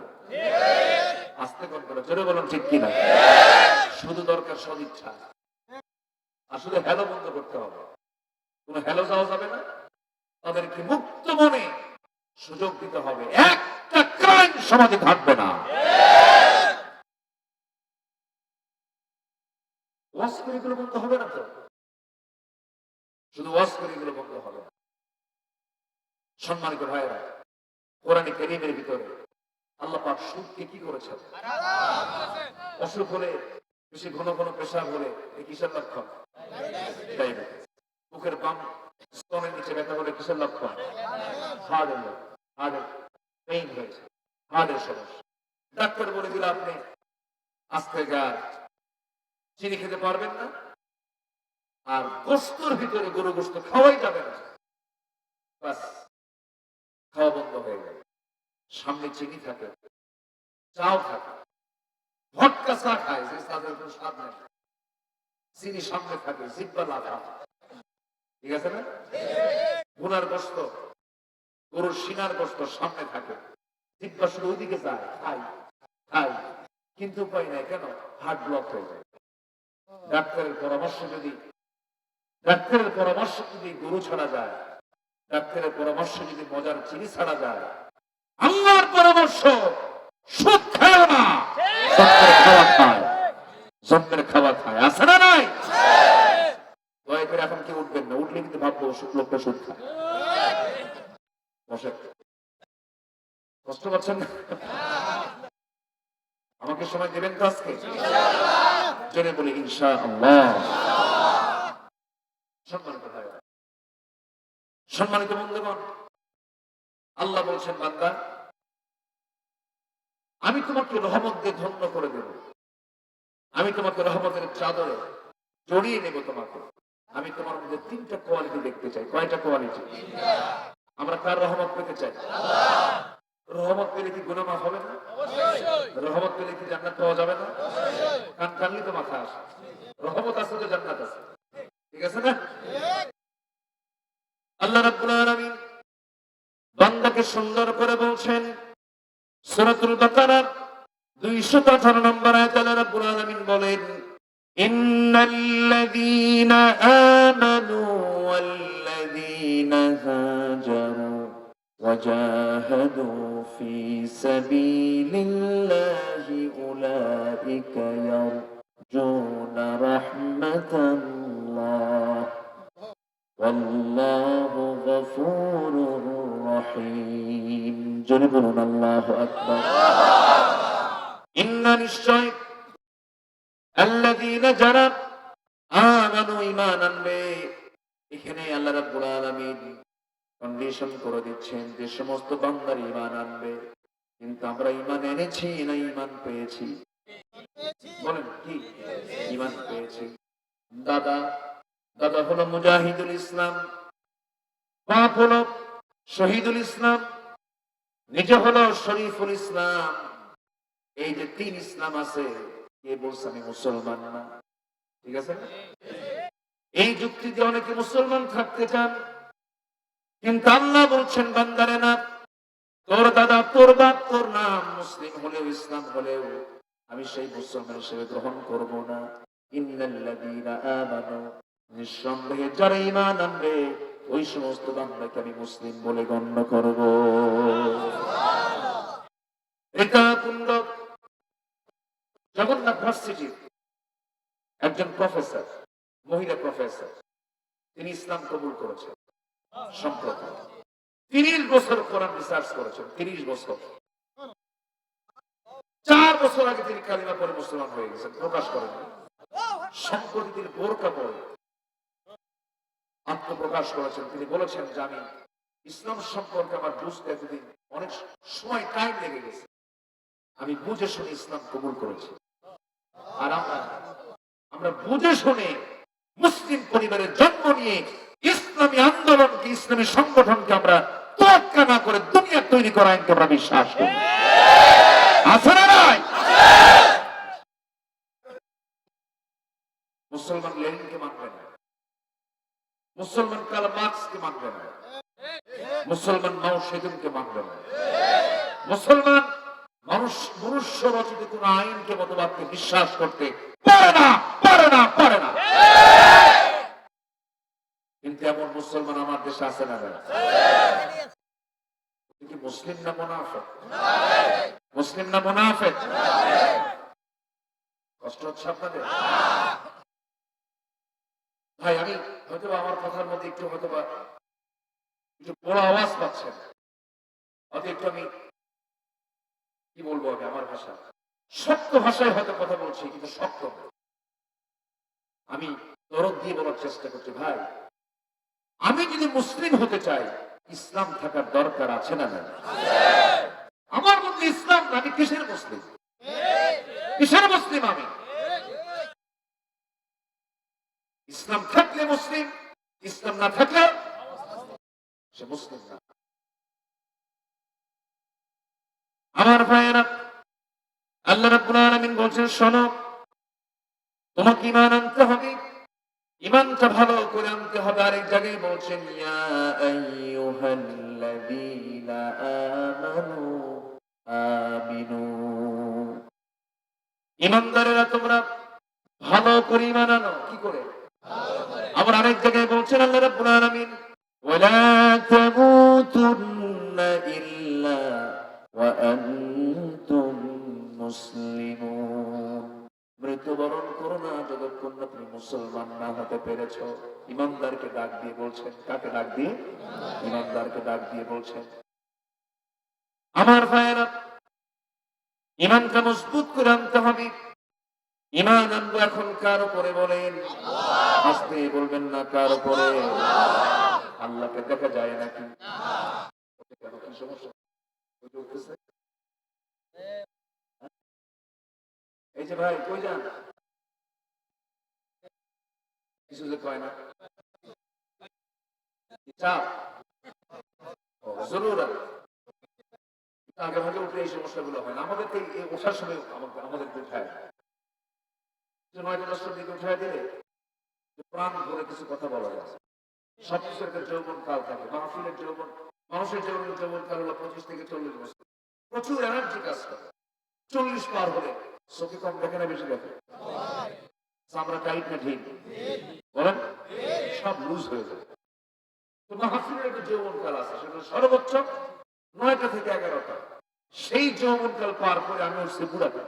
আস্তে করে জোরে বলুন ঠিক কিনা? শুধু দরকার সদিচ্ছা। আসলে হ্যালো বন্ধ করতে হবে। কোন হ্যালো যাওয়া যাবে না, তাদেরকে মুক্ত মনে সুযোগ দিতে হবে। একটা ক্রাইম সমাজে থাকবে না। ওয়াজ করে এগুলো বন্ধ হবে না তো, শুধু ওয়াজ করে এগুলো বন্ধ হবে না। সম্মানিত ভাইরা, কোরআনে কারীমের ভিতরে আল্লাহ পাক সুদকে কি করেছেন? অসুখ হলে, বেশি ঘন ঘন পেশাব হলে এই কিসের লক্ষণ? ডায়াবেটিস। বুকের বাম স্তনের নিচে ব্যথা হলে কিসের লক্ষণ? হার্টের পেইন হয়েছে, হার্টের সমস্যা। ডাক্তার বলে দিল আপনি আস্তে গা চিনি খেতে পারবেন না, আর গোস্তর ভিতরে গরু গোস্ত খাওয়াই যাবে না, বাস খাওয়া বন্ধ হয়ে গেল। সামনে চিনি থাকে, চাও থাকে, ভটকা চা খায়, যে চাঁদের কোনো স্বাদ নেই, চিনি সামনে থাকে, জিব্বা লাগা, ঠিক আছে না? গুনার গোস্ত, গরুর সিনার গোস্ত সামনে থাকে, জিব্বা শুধু ওইদিকে যায়, খাই খাই, কিন্তু উপায় নাই। কেন? হার্ট ব্লক হয়ে যায়। ডাক্তারের পরামর্শ যদি গরু ছাড়া যায়, ডাক্তারের পরামর্শ যদি মজার চিনি ছাড়া যায়, আল্লাহর পরামর্শ সুদ খায় না, জন্মের খাওয়া খায়। আছে না নাই? দয়া করে এখন কেউ উঠবেন না, উঠলে কিন্তু ভাববো লোকটা সুদ খায়। বসে কষ্ট পাচ্ছেন না? আমাকে সময় দেবেন তো আজকে? জেনে বলি ইনশাআল্লাহ। সম্মানিত ভাই, সম্মানিত বন্ধুগণ, আল্লাহ বলছেন, বান্দা আমি তোমাকে রহমত দিয়ে ধন্য করে দেব, আমি তোমাকে রহমতের চাদরে জড়িয়ে নেব। তোমাকে আমি তোমার মধ্যে 3টা কোয়ালিটি দেখতে চাই। কয়টা কোয়ালিটি? আমরা কার রহমত পেতে চাই? রহমত পেলে কি গুনাহ মাফ হবে না? রহমত পেলে কি জান্নাত পাওয়া যাবে না? কান টানলে তো মাথা আসে। রহমত আছে তো জান্নাত আছে। আছে না? আল্লাহ রাব্বুল আলামিন বান্দাকে সুন্দর করে বলছেন সূরাতুল বাকারার 218 নম্বর আয়াতে আল্লাহ রাব্বুল আলামিন বলেন ইন্নাল্লাযীনা আমানু ওয়াল্লাযীনা হাজারু ওয়াজাহাদু ফি সাবিলিল্লাহি উলাইকা ইয়ারজুনা রাহমাতাল্লাহ ওয়াল্লাহু গফুরুর রহিম। জোরে বলুন আল্লাহু আকবার। ইন্না নিশ্চয় আল্লাযীনা যারা আমানু ঈমান আনবে, এখানে আল্লাহ রাব্বুল আলামিন কন্ডিশন করে দিচ্ছেন যে সমস্ত বান্দার ঈমান আনবে। কিন্তু আমরা ঈমান এনেছি না ঈমান পেয়েছি? বলেন কি? ঈমান পেয়েছি। দাদা হলো মুজাহিদুল ইসলাম, বাপ হলো শহীদুল ইসলাম, নিজে হলো শরীফুল ইসলাম। এই যে 3 ইসলাম আছে, কে বলছে আমি মুসলমান না? ঠিক আছে? এই যুক্তি দিয়ে অনেকে মুসলমান থাকতে চান, কিন্তু আল্লাহ বলছেন বান্দারে না, তোর দাদা তোর বাপ তোর নাম মুসলিম হলেও ইসলাম হলেও আমি সেই মুসলমান হিসেবে গ্রহণ করব না। ইন্নাল্লাযীনা আমানু, নিঃসন্দেহে যারা ঈমান আনবে ওই সমস্ত বান্দাকে আমি মুসলিম বলে গণ্য করব। এটা কুণ্ড জগন্নাথ ভার্সিটির একজন প্রফেসর, মহিলা প্রফেসর, তিনি ইসলাম কবুল করেছেন সম্প্রতি। 30 বছর কোরআন রিসার্চ করেছেন, 30 বছর। 4 বছর আগে তিনি কালিমা পড়ে মুসলমান হয়ে গেছেন, প্রকাশ করেন। সম্প্রতি তিনি বোরকা পড়ে আত্মপ্রকাশ করেছেন। তিনি বলেছেন যে আমি ইসলাম সম্পর্কে আমার বুঝতে এতদিন অনেক সময় টাইম লেগে গেছে, আমি বুঝে শুনে ইসলাম কবুল করেছি। আর আমরা বুঝে শুনে মুসলিম পরিবারের জন্ম নিয়ে ইসলামী আন্দোলনকে, ইসলামী সংগঠনকে আমরা তোয়াক্কা না করে দুনিয়া তৈরি করা আইনকে আমরা বিশ্বাস করি। আছে না নাই? মুসলমান লেনিনকে মানবে না, মুসলমান কার্ল মার্কসকে মানবে না, মুসলমান মাও সেতুনকে মানবে না, মুসলমান মনুষ্য রচিত কোন আইনকে, মতবাদকে বিশ্বাস করতে পারে না, পারে না, পারে না। কিন্তু এমন মুসলমান আমার দেশে আছে না? কি মুসলিম না মুনাফিক? মুসলিম না মুনাফিক? কষ্ট হচ্ছে আপনাদের? ভাই আমি হয়তো আমার কথার মধ্যে একটু হয়তো বড় আওয়াজ পাচ্ছেন, হয়তো একটু আমি কি বলবো, আমি আমার ভাষা শক্ত ভাষায় হয়তো কথা বলছি, কিন্তু শক্ত আমি দরদ দিয়ে বলার চেষ্টা করছি। ভাই আমি যদি মুসলিম হতে চাই, ইসলাম থাকার দরকার আছে না? আমার মধ্যে ইসলাম, আমি কিসের মুসলিম? কিসের মুসলিম আমি? ইসলাম থাকলে মুসলিম, ইসলাম না থাকলে সে মুসলিম না। আমার ভাইয়েরা, আল্লাহ রাব্বুল আলামিন বলছেন শোনো, তোমাকে ঈমান আনতে হবে, ঈমানটা ভালো করে আনতে হবে। আরেক জায়গায় বলছেন ইয়া আইয়ুহাল্লাযীনা আমানু আমিনু, ঈমানদারেরা তোমরা ভালো করে ঈমান আনো। কি করে? আবার আরেক জায়গায় বলছেন আল্লাহ রাব্বুল আলামিন ওয়ালা তামুতুন্না ইল্লা ওয়া আনতুম মুসলিমুন, মৃত্যুবরণ করো না যতক্ষণ না তুমি মুসলমান না হতে পেরেছ। ঈমানদারকে ডাক দিয়ে বলছেন, কাকে ডাক দিয়ে? ঈমানদারকে ডাক দিয়ে বলছেন। আমার ভাইয়েরা, ঈমানটা মজবুত করে আনতে হবে। ঈমান আনবো এখন কার উপরে বলেন? আস্তে বলবেন না, কার উপরে? আল্লাহকে দেখা যায় নাকি? কি সমস্যা? এই যে ভাই কই যান? কিছু যে কয় না চাপ জরুরত, আগে ভাগে উঠলে এই সমস্যাগুলো হয় না। আমাদের ওঠার সময় আমাদের উঠায় 9টা 10টার দিকে উঠায় দিলে প্রাণ ভরে কিছু কথা বলা যায়। সবকিছুর একটা যৌবন কাল থাকে। মাহফিলের যৌবন, মানুষের যৌবন কাল হলো 25 থেকে 40 বছর। প্রচুর এনার্জি কাজ করে। 40 পার হলে চোখে কম দেখে না বেশি দেখে? চামড়া টাইট না ঠিক বলেন? সব লুজ হয়ে যায়। তো মাহফিলের একটা যৌবন কাল আছে, সেটা সর্বোচ্চ 9টা থেকে 11টা। সেই যৌবন কাল পার করে আমি উঠছি বুড়াটা।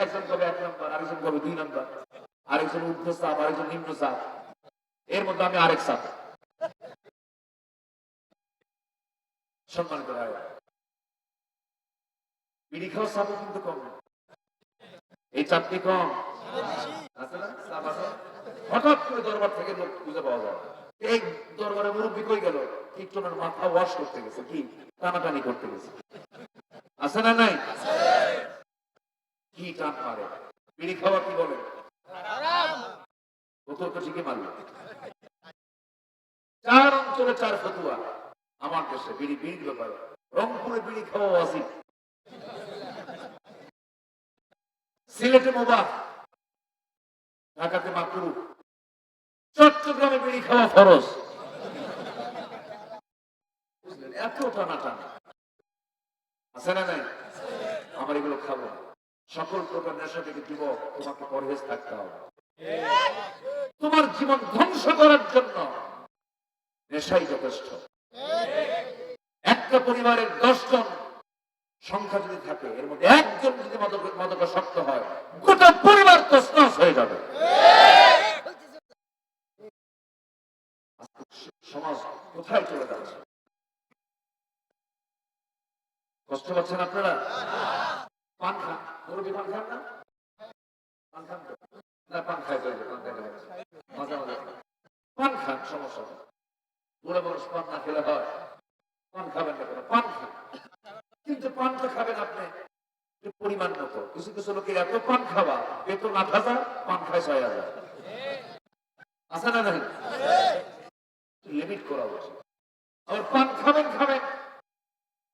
একজন কবে 1 নাম্বার, আরেকজন কবে 2 নাম্বার, আরেকজন ঊর্ধ্ব চাপ, আরেকজন নিম্ন চাপ, এর মধ্যে আমি আরেক চাপ। সম্মানিত ভাই, বিড়ি খাওয়ার চাপও কিন্তু কম না। এই চাপটি কম আছে না? চাপ আছে। হঠাৎ করে দরবার থেকে লোক খুঁজে পাওয়া যায়, এই দরবারে মুরব্বী কই গেল? একটু ওনার মাথা ওয়াশ করতে গেছে, কি টানাটানি করতে গেছে। আছে না নাই? কি টান মারে? বিড়ি খাওয়া কি বলে? বোতল তো ঠিকই মারল। 4 অঞ্চলে 4 ফতুয়া আমার দেশে বিড়ির ব্যাপারে। রংপুরে বিড়ি খাওয়া ওয়াজিব, সিলেটে মুবাহ, ঢাকাতে মাকরুহ, চট্টগ্রামে বিড়ি খাওয়া ফরজ। এত টানা টানা আছে না নাই? আমার এগুলো খাবো। সকল প্রকার নেশা থেকে যুবক, তোমাকে পরহেজ থাকতে হবে। তোমার জীবন ধ্বংস করার জন্য নেশাই যথেষ্ট। একটা পরিবারের 10 জন সংখ্যা যদি থাকে, এর মধ্যে একজন যদি মাদকাসক্ত হয়, গোটা পরিবার তছনছ হয়ে যাবে। সমাজ কোথায় চলে যাচ্ছে? কষ্ট পাচ্ছেন আপনারা? পান খান, মুরব্বী পান খান না? পান খান না? পান খাই তো, মাঝে মাঝে পান খান, সমস্যা নেই। বুড়ো মানুষ পান না খেলে হয়? পান খাবেন না কেন? পান খান, কিন্তু পানটা খাবেন আপনি পরিমাণ মতো। কিছু কিছু লোকের এত পান খাওয়া, বেতন 8,000, পান খায় 6,000। আছে না নাই? লিমিট করা উচিত। আবার পান খাবেন খাবেন,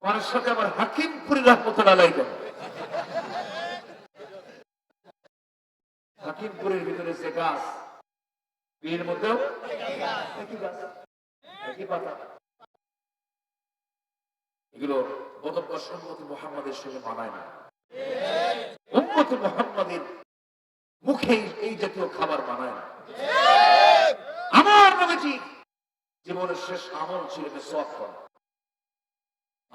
পানের সাথে আবার হাকিমপুরি রহমতুল্লাহ আলাইহি কেন? হাকিমপুরের ভিতরে যে গাছ, বিয়ের মধ্যেও একই গাছ, একই পাতা। এগুলো বদভ্যাস উম্মতে মুহাম্মাদের সঙ্গে মানায় না। উম্মতে মুহাম্মাদের মুখে এই জাতীয় খাবার মানায় না। আমার নবীজি জীবনের শেষ আমল ছিল মিসওয়াক করা।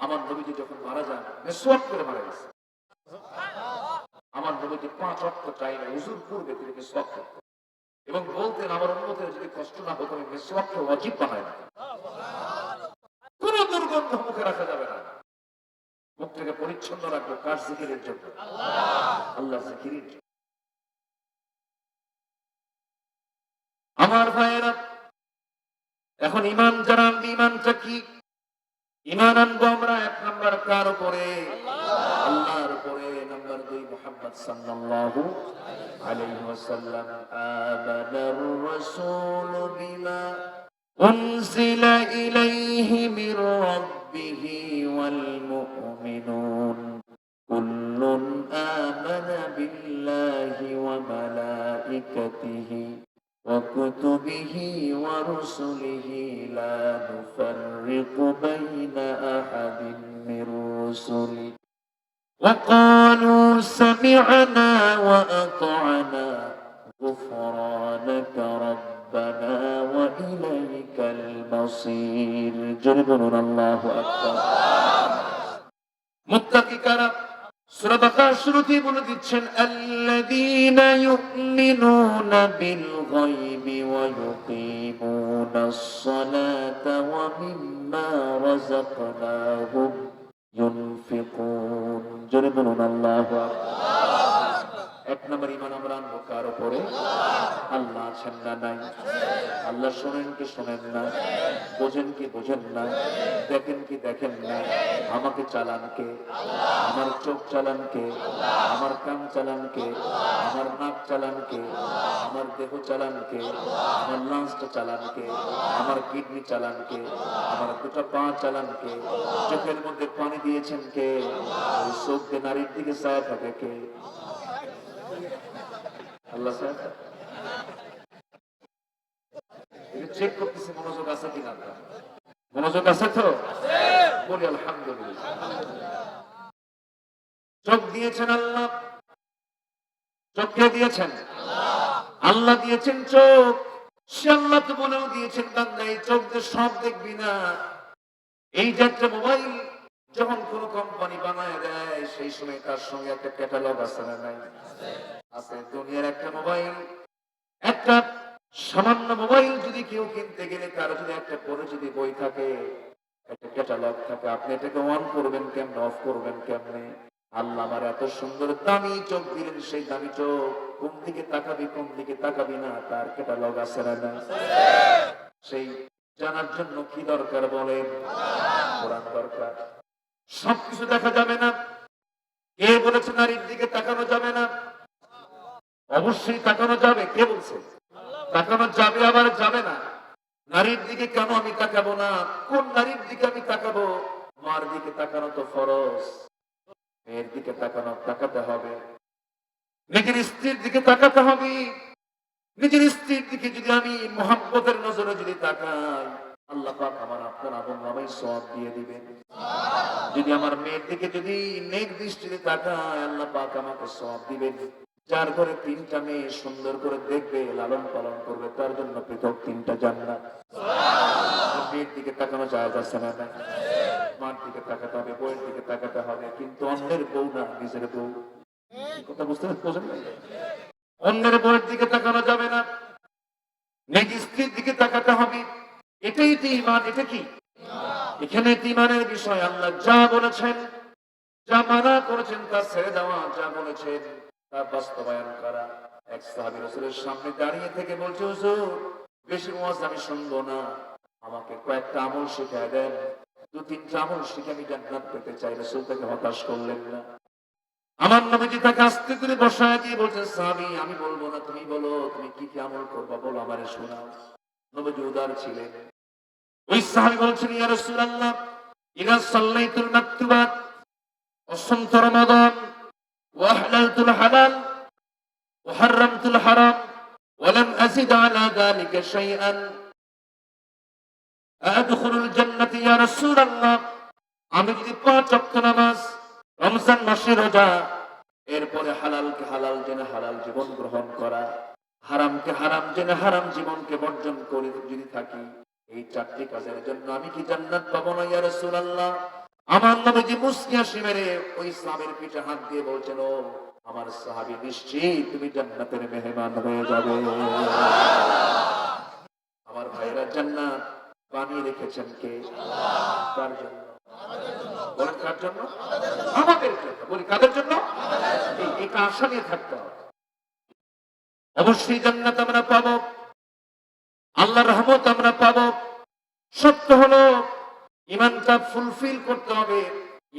আমার নবীজি যখন মারা যান, মিসওয়াক করে মারা গেছে। আমার নবীজি 5 ওয়াক্ত টাইমে ওযুর পূর্বে তিনি মিসওয়াক করতেন এবং বলতেন, আমার উম্মতের যদি কষ্ট না হতো আমি মিসওয়াককে ওয়াজিব বানাই না। কোন দুর্গন্ধ মুখে রাখা যাবে না। মুখটাকে পরিচ্ছন্ন রাখবো কার জিকিরের জন্য? আল্লাহ জিকিরের জন্য। আমার ভাইয়েরা, এখন ঈমান যারা আনবে, ঈমানটা কি? ঈমান আনবো আমরা 1 নাম্বার কার উপরে? আল্লাহর উপরে। নাম্বার 2 মুহাম্মদ সাল্লাল্লাহু আলাইহি ওয়াসাল্লাম। আমানার রাসূল বিমা উনজিলা ইলাইহি মির রাব্বিহি ওয়াল মুমিনুন কুল্লুন আমানা বিল্লাহি ওয়া মালাইকাতিহি وكتبه ورسله لا نفرق بين أحد من رسله وقالوا سمعنا وأطعنا غفرانك ربنا وإليك المصير. جربنا الله أكبر. متقي كرم সূরা বাকারা শুরুতেই বলে দিচ্ছেন, আল্লাযীনা ইউমিনুনা বিল গায়বি ওয়া ইউকিমুনাস সালাতা ওয়া মিম্মা রাযাকনাহুম ইউনফিকুন। জোরে বলুন আল্লাহু আকবার। 1 নম্বর ঈমান আমরা আনবো কার উপরে? আল্লাহ আছেন না নাই? আল্লাহ শোনেন কি শোনেন না? বোঝেন কি বোঝেন না? দেখেন কি দেখেন না? আমাকে চালান কে? আমার চোখ চালান কে? আমার কান চালান কে? আমার নাক চালান কে? আমার দেহ চালান কে? আমার লাঞ্চটা চালান কে? আমার কিডনি চালান কে? আমার দুটো পা চালান কে? চোখের মধ্যে পানি দিয়েছেন কে? ওই চোখ দিয়ে নারীর দিকে চায় থাকে কে? আল্লাহ স্যার। চেক করতেছি মনোযোগ আছে কিনা। মনোযোগ আছে তো? বলি আলহামদুলিল্লাহ। চোখ দিয়েছেন আল্লাহ। চোখ কে দিয়েছেন? আল্লাহ দিয়েছেন চোখ। সে আল্লাহ তো বলেও দিয়েছেন বান্দা এই চোখ দিয়ে সব দেখবি না। এই যে একটা মোবাইল যখন কোন কোম্পানি বানায় দেয় সেই সময় তার সঙ্গে একটা ক্যাটালগ আছে না নাই? আছে। দুনিয়ার একটা মোবাইল, একটা সামান্য মোবাইল যদি কেউ কিনতে গেলে তার যদি একটা পরে যদি বই থাকে, একটা ক্যাটালগ থাকে, আপনি এটাকে অন করবেন কেমনে, অফ করবেন কেমনে? আল্লাহ আমার এত সুন্দর দামি চোখ দিলেন, সেই দামি চোখ কোন দিকে তাকাবি কোন দিকে তাকাবি না তার ক্যাটালগ আছে না? সেই জানার জন্য কি দরকার বলেন? কোরআন দরকার। সবকিছু দেখা যাবে না। কে বলেছে নারীর দিকে তাকানো যাবে না? অবশ্যই তাকানো যাবে। কে বলছে তাকানো যাবে আবার যাবে না? নারীর দিকে কেন আমি তাকাবো না? কোন নারীর দিকে আমি তাকাবো? মার দিকে তাকানো তো ফরজ। মেয়ের দিকে তাকাতে হবে। নিজের স্ত্রীর দিকে তাকাতে হবে। নিজের স্ত্রীর দিকে যদি আমি মোহাম্মতের নজরে যদি তাকাই, আল্লাহ পাক আমার আপনার আমল নামায় সওয়াব দিয়ে দিবেন। যদি আমার মেয়ের দিকে যদি নেক দৃষ্টিতে তাকায়, আল্লাহ পাক আমাকে সওয়াব দিবেন। যার ঘরে 3টা মেয়ে সুন্দর করে দেখবে, লালন পালন করবে, তার জন্য পৃথক 3টা জান্নাত। মেয়ের দিকে তাকানো যায় যাচ্ছে না? মার দিকে তাকাতে হবে, বউয়ের দিকে তাকাতে হবে, কিন্তু অন্যের বউ না, নিজের বউ। কথা বুঝতে পারছেন? অন্যের বউয়ের দিকে তাকানো যাবে না। নিজ স্ত্রীর দিকে তাকাতে হবে। এটাই তো ঈমান। এটা কি? এখানে ঈমানের বিষয়। আল্লাহ যা বলেছেন, যা মানা করেছেন তা ছেড়ে দেওয়া, যা বলেছেন তা বাস্তবায়ন করা। এক সাহাবী রাসূলের সামনে দাঁড়িয়ে থেকে বলছে, হুজুর বেশি ওয়াজ আমি শুনবো না, আমাকে কয়েকটা আমল শিখিয়ে দেন। 2-3টা আমল শিখে আমি জান্নাত পেতে চাই। রাসূল তাকে হতাশ করলেন না। আমার নবীজি তাকে আস্তে করে বসায় দিয়ে বলছেন, সাহাবী আমি বলবো না, তুমি বলো তুমি কি কি আমল করবা, বলো আমারে শোনাও। নবীজি উদার ছিলেন। ওই সাহাবী বলছেন, ইয়া রাসূলুল্লাহ ইযা সাল্লাইতুল মাকতুবাত ওয়া সামতু রমাদান ওয়া আহলালতুল হালাল ওয়া হারামতুল হারাম ওয়া লাম আযিদ আলা যালিকা শাইআন আদখুলুল জান্নাতি ইয়া রাসূলুল্লাহ। আমি যদি 5 ওয়াক্ত নামাজ, রমজান মাসে রোজা, এরপরে হালালকে হালাল জেনে হালাল জীবন গ্রহণ করা, হারামকে হারাম জেনে হারাম জীবনকে বর্জন করে যদি থাকি, এই 4টি কাজের জন্য আমি কি জান্নাত পাবো না ইয়া রাসূলুল্লাহ? আমার নবীজি মুস্কি হাসি মেরে ওই সাহাবীর পিঠে হাত দিয়ে বলছেন, ও আমার সাহাবী, নিশ্চয়ই তুমি জান্নাতের মেহমান হয়ে যাবে। আমার ভাইরা জান্নাত বানিয়ে রেখেছেন কে? কার জন্য? বলেন কার জন্য? আমাদের জন্য। বলি কাদের জন্য? এটা আশা নিয়ে থাকতে হবে। অবশ্যই জান্নাত আমরা পাবো, আল্লাহর রহমত আমরা পাবো। সত্য হলো ঈমানটা ফুলফিল করতে হবে।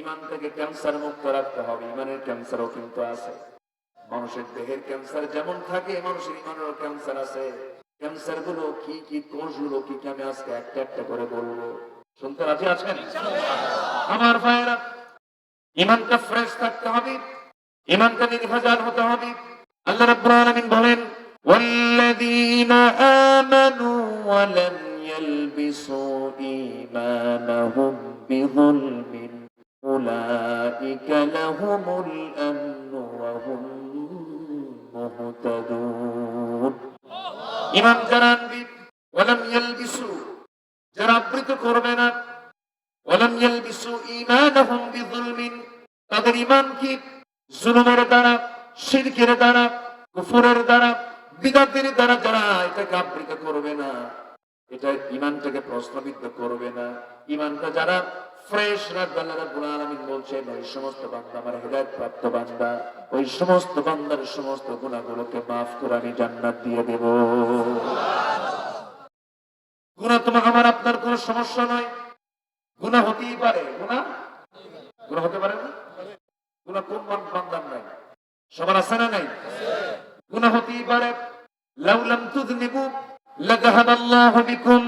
ঈমানটাকে ক্যান্সার মুক্ত রাখতে হবে। ঈমানের ক্যান্সারও কিন্তু আছে। মানুষের দেহের ক্যান্সার যেমন থাকে, মানুষের ঈমানেরও ক্যান্সার আছে। ক্যান্সার গুলো কি কি, কোষগুলো কি কি, আমি আজকে একটা একটা করে বলবো। শুনতে রাজি আছেন? আমার ভাইয়েরা, ঈমানটা ফ্রেশ থাকতে হবে, ঈমানটা নির্ভেজাল হতে হবে। আল্লাহ রাব্বুল আলামিন বলেন, ওয়াল্লাযীনা আমানু ওয়া লাম ইয়ালবিসু ঈমানাহুম বিযুলমিন উলাইকা লাহুমুল আমনু ওয়া হুম মুহতাদুন। ঈমান যারা আনবে, ওয়া লাম ইয়ালবিসু, যারা আবৃত করবে না, ওয়ালাম ইয়ালবিসু ঈমানাহুম বিযুলমিন, তাদের ঈমান কি জুলুমের দ্বারা, শিরকের দ্বারা, কুফরের দ্বারা, বিদআতের দ্বারা যারা এটাকে আবৃত করবে না, এটা ঈমানটাকে প্রশ্নবিদ্ধ করবে না, ঈমানটা যারা ফ্রেশ রাখবে, আল্লাহ রাব্বুল আলামিন বলছেন ওই সমস্ত বান্দা আমার হেদায়েত প্রাপ্ত বান্দা, ওই সমস্ত বান্দার সমস্ত গুনাহগুলোকে মাফ করে আমি জান্নাত দিয়ে দেব। গুনাহ তোমার আমার আপনার কোনো সমস্যা নয়। গুনাহ হতেই পারে, গুনাহ হতে পারে না? গুনাহ কোন বান্দার নাই? সবার আছে না নাই? গুনাহ হতেই পারে। লাউ লাম তুযনিবু লাযাহাবাল্লাহু বিকুম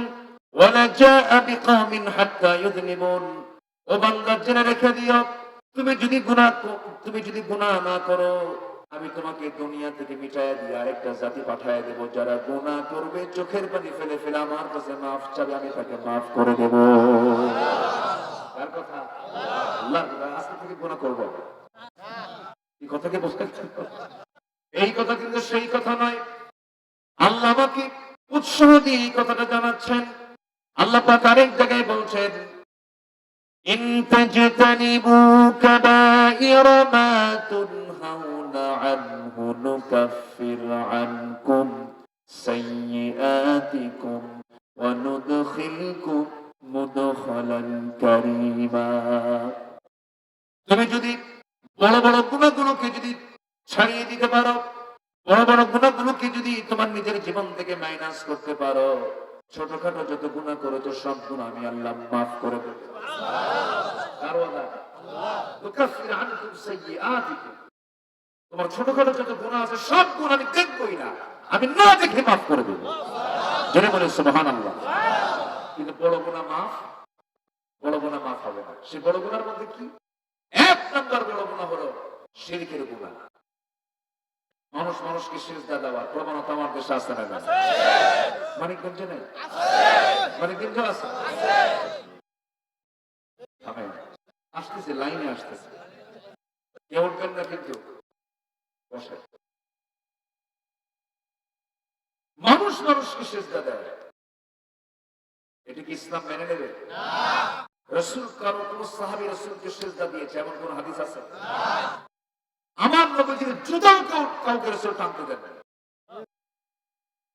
ওয়া লাজাআ বিকওমিন হাত্তা ইউযনিবুন। ও বান্দা, জেনে রেখে দিও, তুমি যদি গুনাহ না করো, আমি তোমাকে দুনিয়া থেকে মিটাইয়া দিয়ে আরেকটা জাতি পাঠাইয়া দেব, যারা গুনাহ করবে চোখের পানি ফেলে ফেলে আমার কাছে মাফ চাবে, আমি তাকে মাফ করে দেব। কার কথা? আল্লাহ। আজকে থেকে গুনাহ করবো। এই কথাকে বুঝতে পারছেন? এই কথা কিন্তু সেই কথা নয়। আল্লাহ আমাকে উৎসাহ দিয়ে এই কথাটা জানাচ্ছেন। আল্লাহ পাক আরেক জায়গায় বলছেন, ইন তাজতানিবু কাবাইরা মা তুনহাউনা আনহু নুকাফির আনকুম সাইয়্যাতিকুম ওয়া নুদখিলকুম মুদখালান কারীমা। তুমি যদি বড় বড় গুনাহগুলোকে যদি ছাড়িয়ে দিতে পারো, বড় বড় গুনাহগুলোকে যদি তোমার নিজের জীবন থেকে মাইনাস করতে পারো, ছোটখাটো যত গুনাহ করেছো সব গুনাহ আমি আল্লাহ মাফ করে দেব। কার ওয়াদা? নুকাফির আনকুম সাইয়্যাতিকুম। তোমার ছোটখাটো যত গুনাহ আছে সব গুনাহ আমি দেখবই না, আমি না দেখে মাফ করে দেব। জোরে বলে সুবহানাল্লাহ। কিন্তু বড় গুনাহ মাফ হবে না। সে বড় গুনার মধ্যে কি? এক নাম্বার বড় গুনাহ হলো শিরকের গুনাহ। মানুষকে সিজদা দেওয়ার প্রবণতা আমার দেশে আছে না? মানিকগঞ্জে নেই? মানিকগঞ্জে আছে? আসতেছে, লাইনে আসতেছে, কেউ উঠবেন না কিন্তু বসে। মানুষকে সিজদা দেয়, এটা কি ইসলাম মেনে নেবে? রাসূল কারো কোন সাহাবী রাসূলকে সিজদা দিয়েছে এমন কোন হাদিস আছে? আমার নবীজির জুতাও কাউকে রাসূল টানতে দেন না।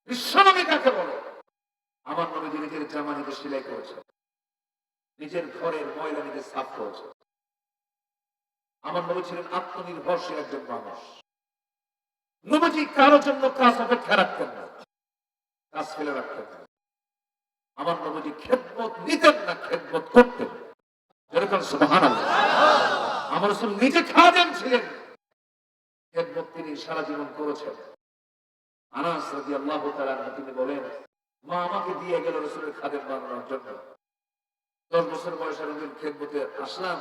বিশ্বনবী কাকে বলে? আমার নবীজি নিজের জামা নিজে সেলাই করেছে, নিজের ঘরের ময়লা নিজে সাফ করেছে। আমার নবী ছিলেন আত্মনির্ভরশীল একজন মানুষ। নবীজি কারোর জন্য কাজ অপেক্ষা রাখতেন না, কাজ ফেলে রাখতেন না। আমার নবীজি খেদমত নিতেন না, খেদমত করতেন। যেরকম সুবহানাল্লাহ। আমার রাসূল নিজে খাদেম ছিলেন, খেদমত তিনি সারা জীবন করেছেন। আনাস রাদিয়াল্লাহু তাআলা তিনি বলেন, মা আমাকে দিয়ে গেল রাসূলের খাদেম বানানোর জন্য। 10 বছর বয়সে রাসূলের খেদমতে আসলাম।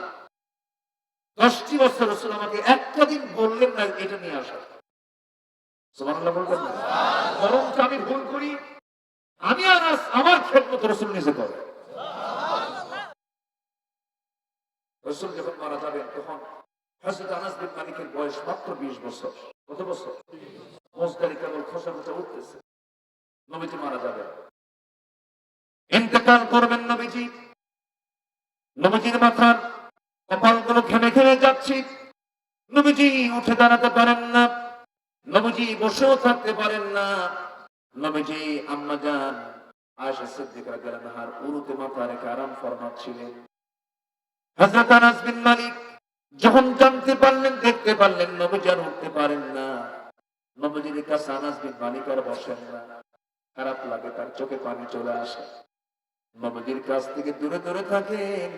10টি বছর রাসূল আমাকে একটা দিন বললেন না এটা নিয়ে আসা। সুবহানাল্লাহ বলবেন না? বরং আমি ভুল করি, আমি আনাস আমার খেদমত রাসূল নিজে করে। রাসূল যখন মারা যাবেন তখন হযরত আনাস বিন মালিকের বয়স মাত্র 20 বছর। কত বছর? মুজদারি কেবল খোসা উঠতেছে। নবীজি মারা যাবেন, ইন্তেকাল করবেন নবীজি। নবীজির মাথার কপালগুলো ঘেমে ঘেমে যাচ্ছে। নবীজি উঠে দাঁড়াতে পারেন না, নবীজি বসেও থাকতে পারেন না। নবীজি আম্মা জান আয়েশা সিদ্দিকা রাদিয়াল্লাহু আনহার উরুতে মাথা রেখে আরাম ফরমাচ্ছিলেন। হযরত আনাস বিন মালিক যখন জানতে পারলেন, দেখতে পারলেন নবীজি আর উঠতে পারেন না, নবীজির কাছে আনাস বিন মালিক আর বসেন না। খারাপ লাগে, তার চোখে পানি চলে আসে। নবীজির কাছ থেকে দূরে দূরে থাকেন।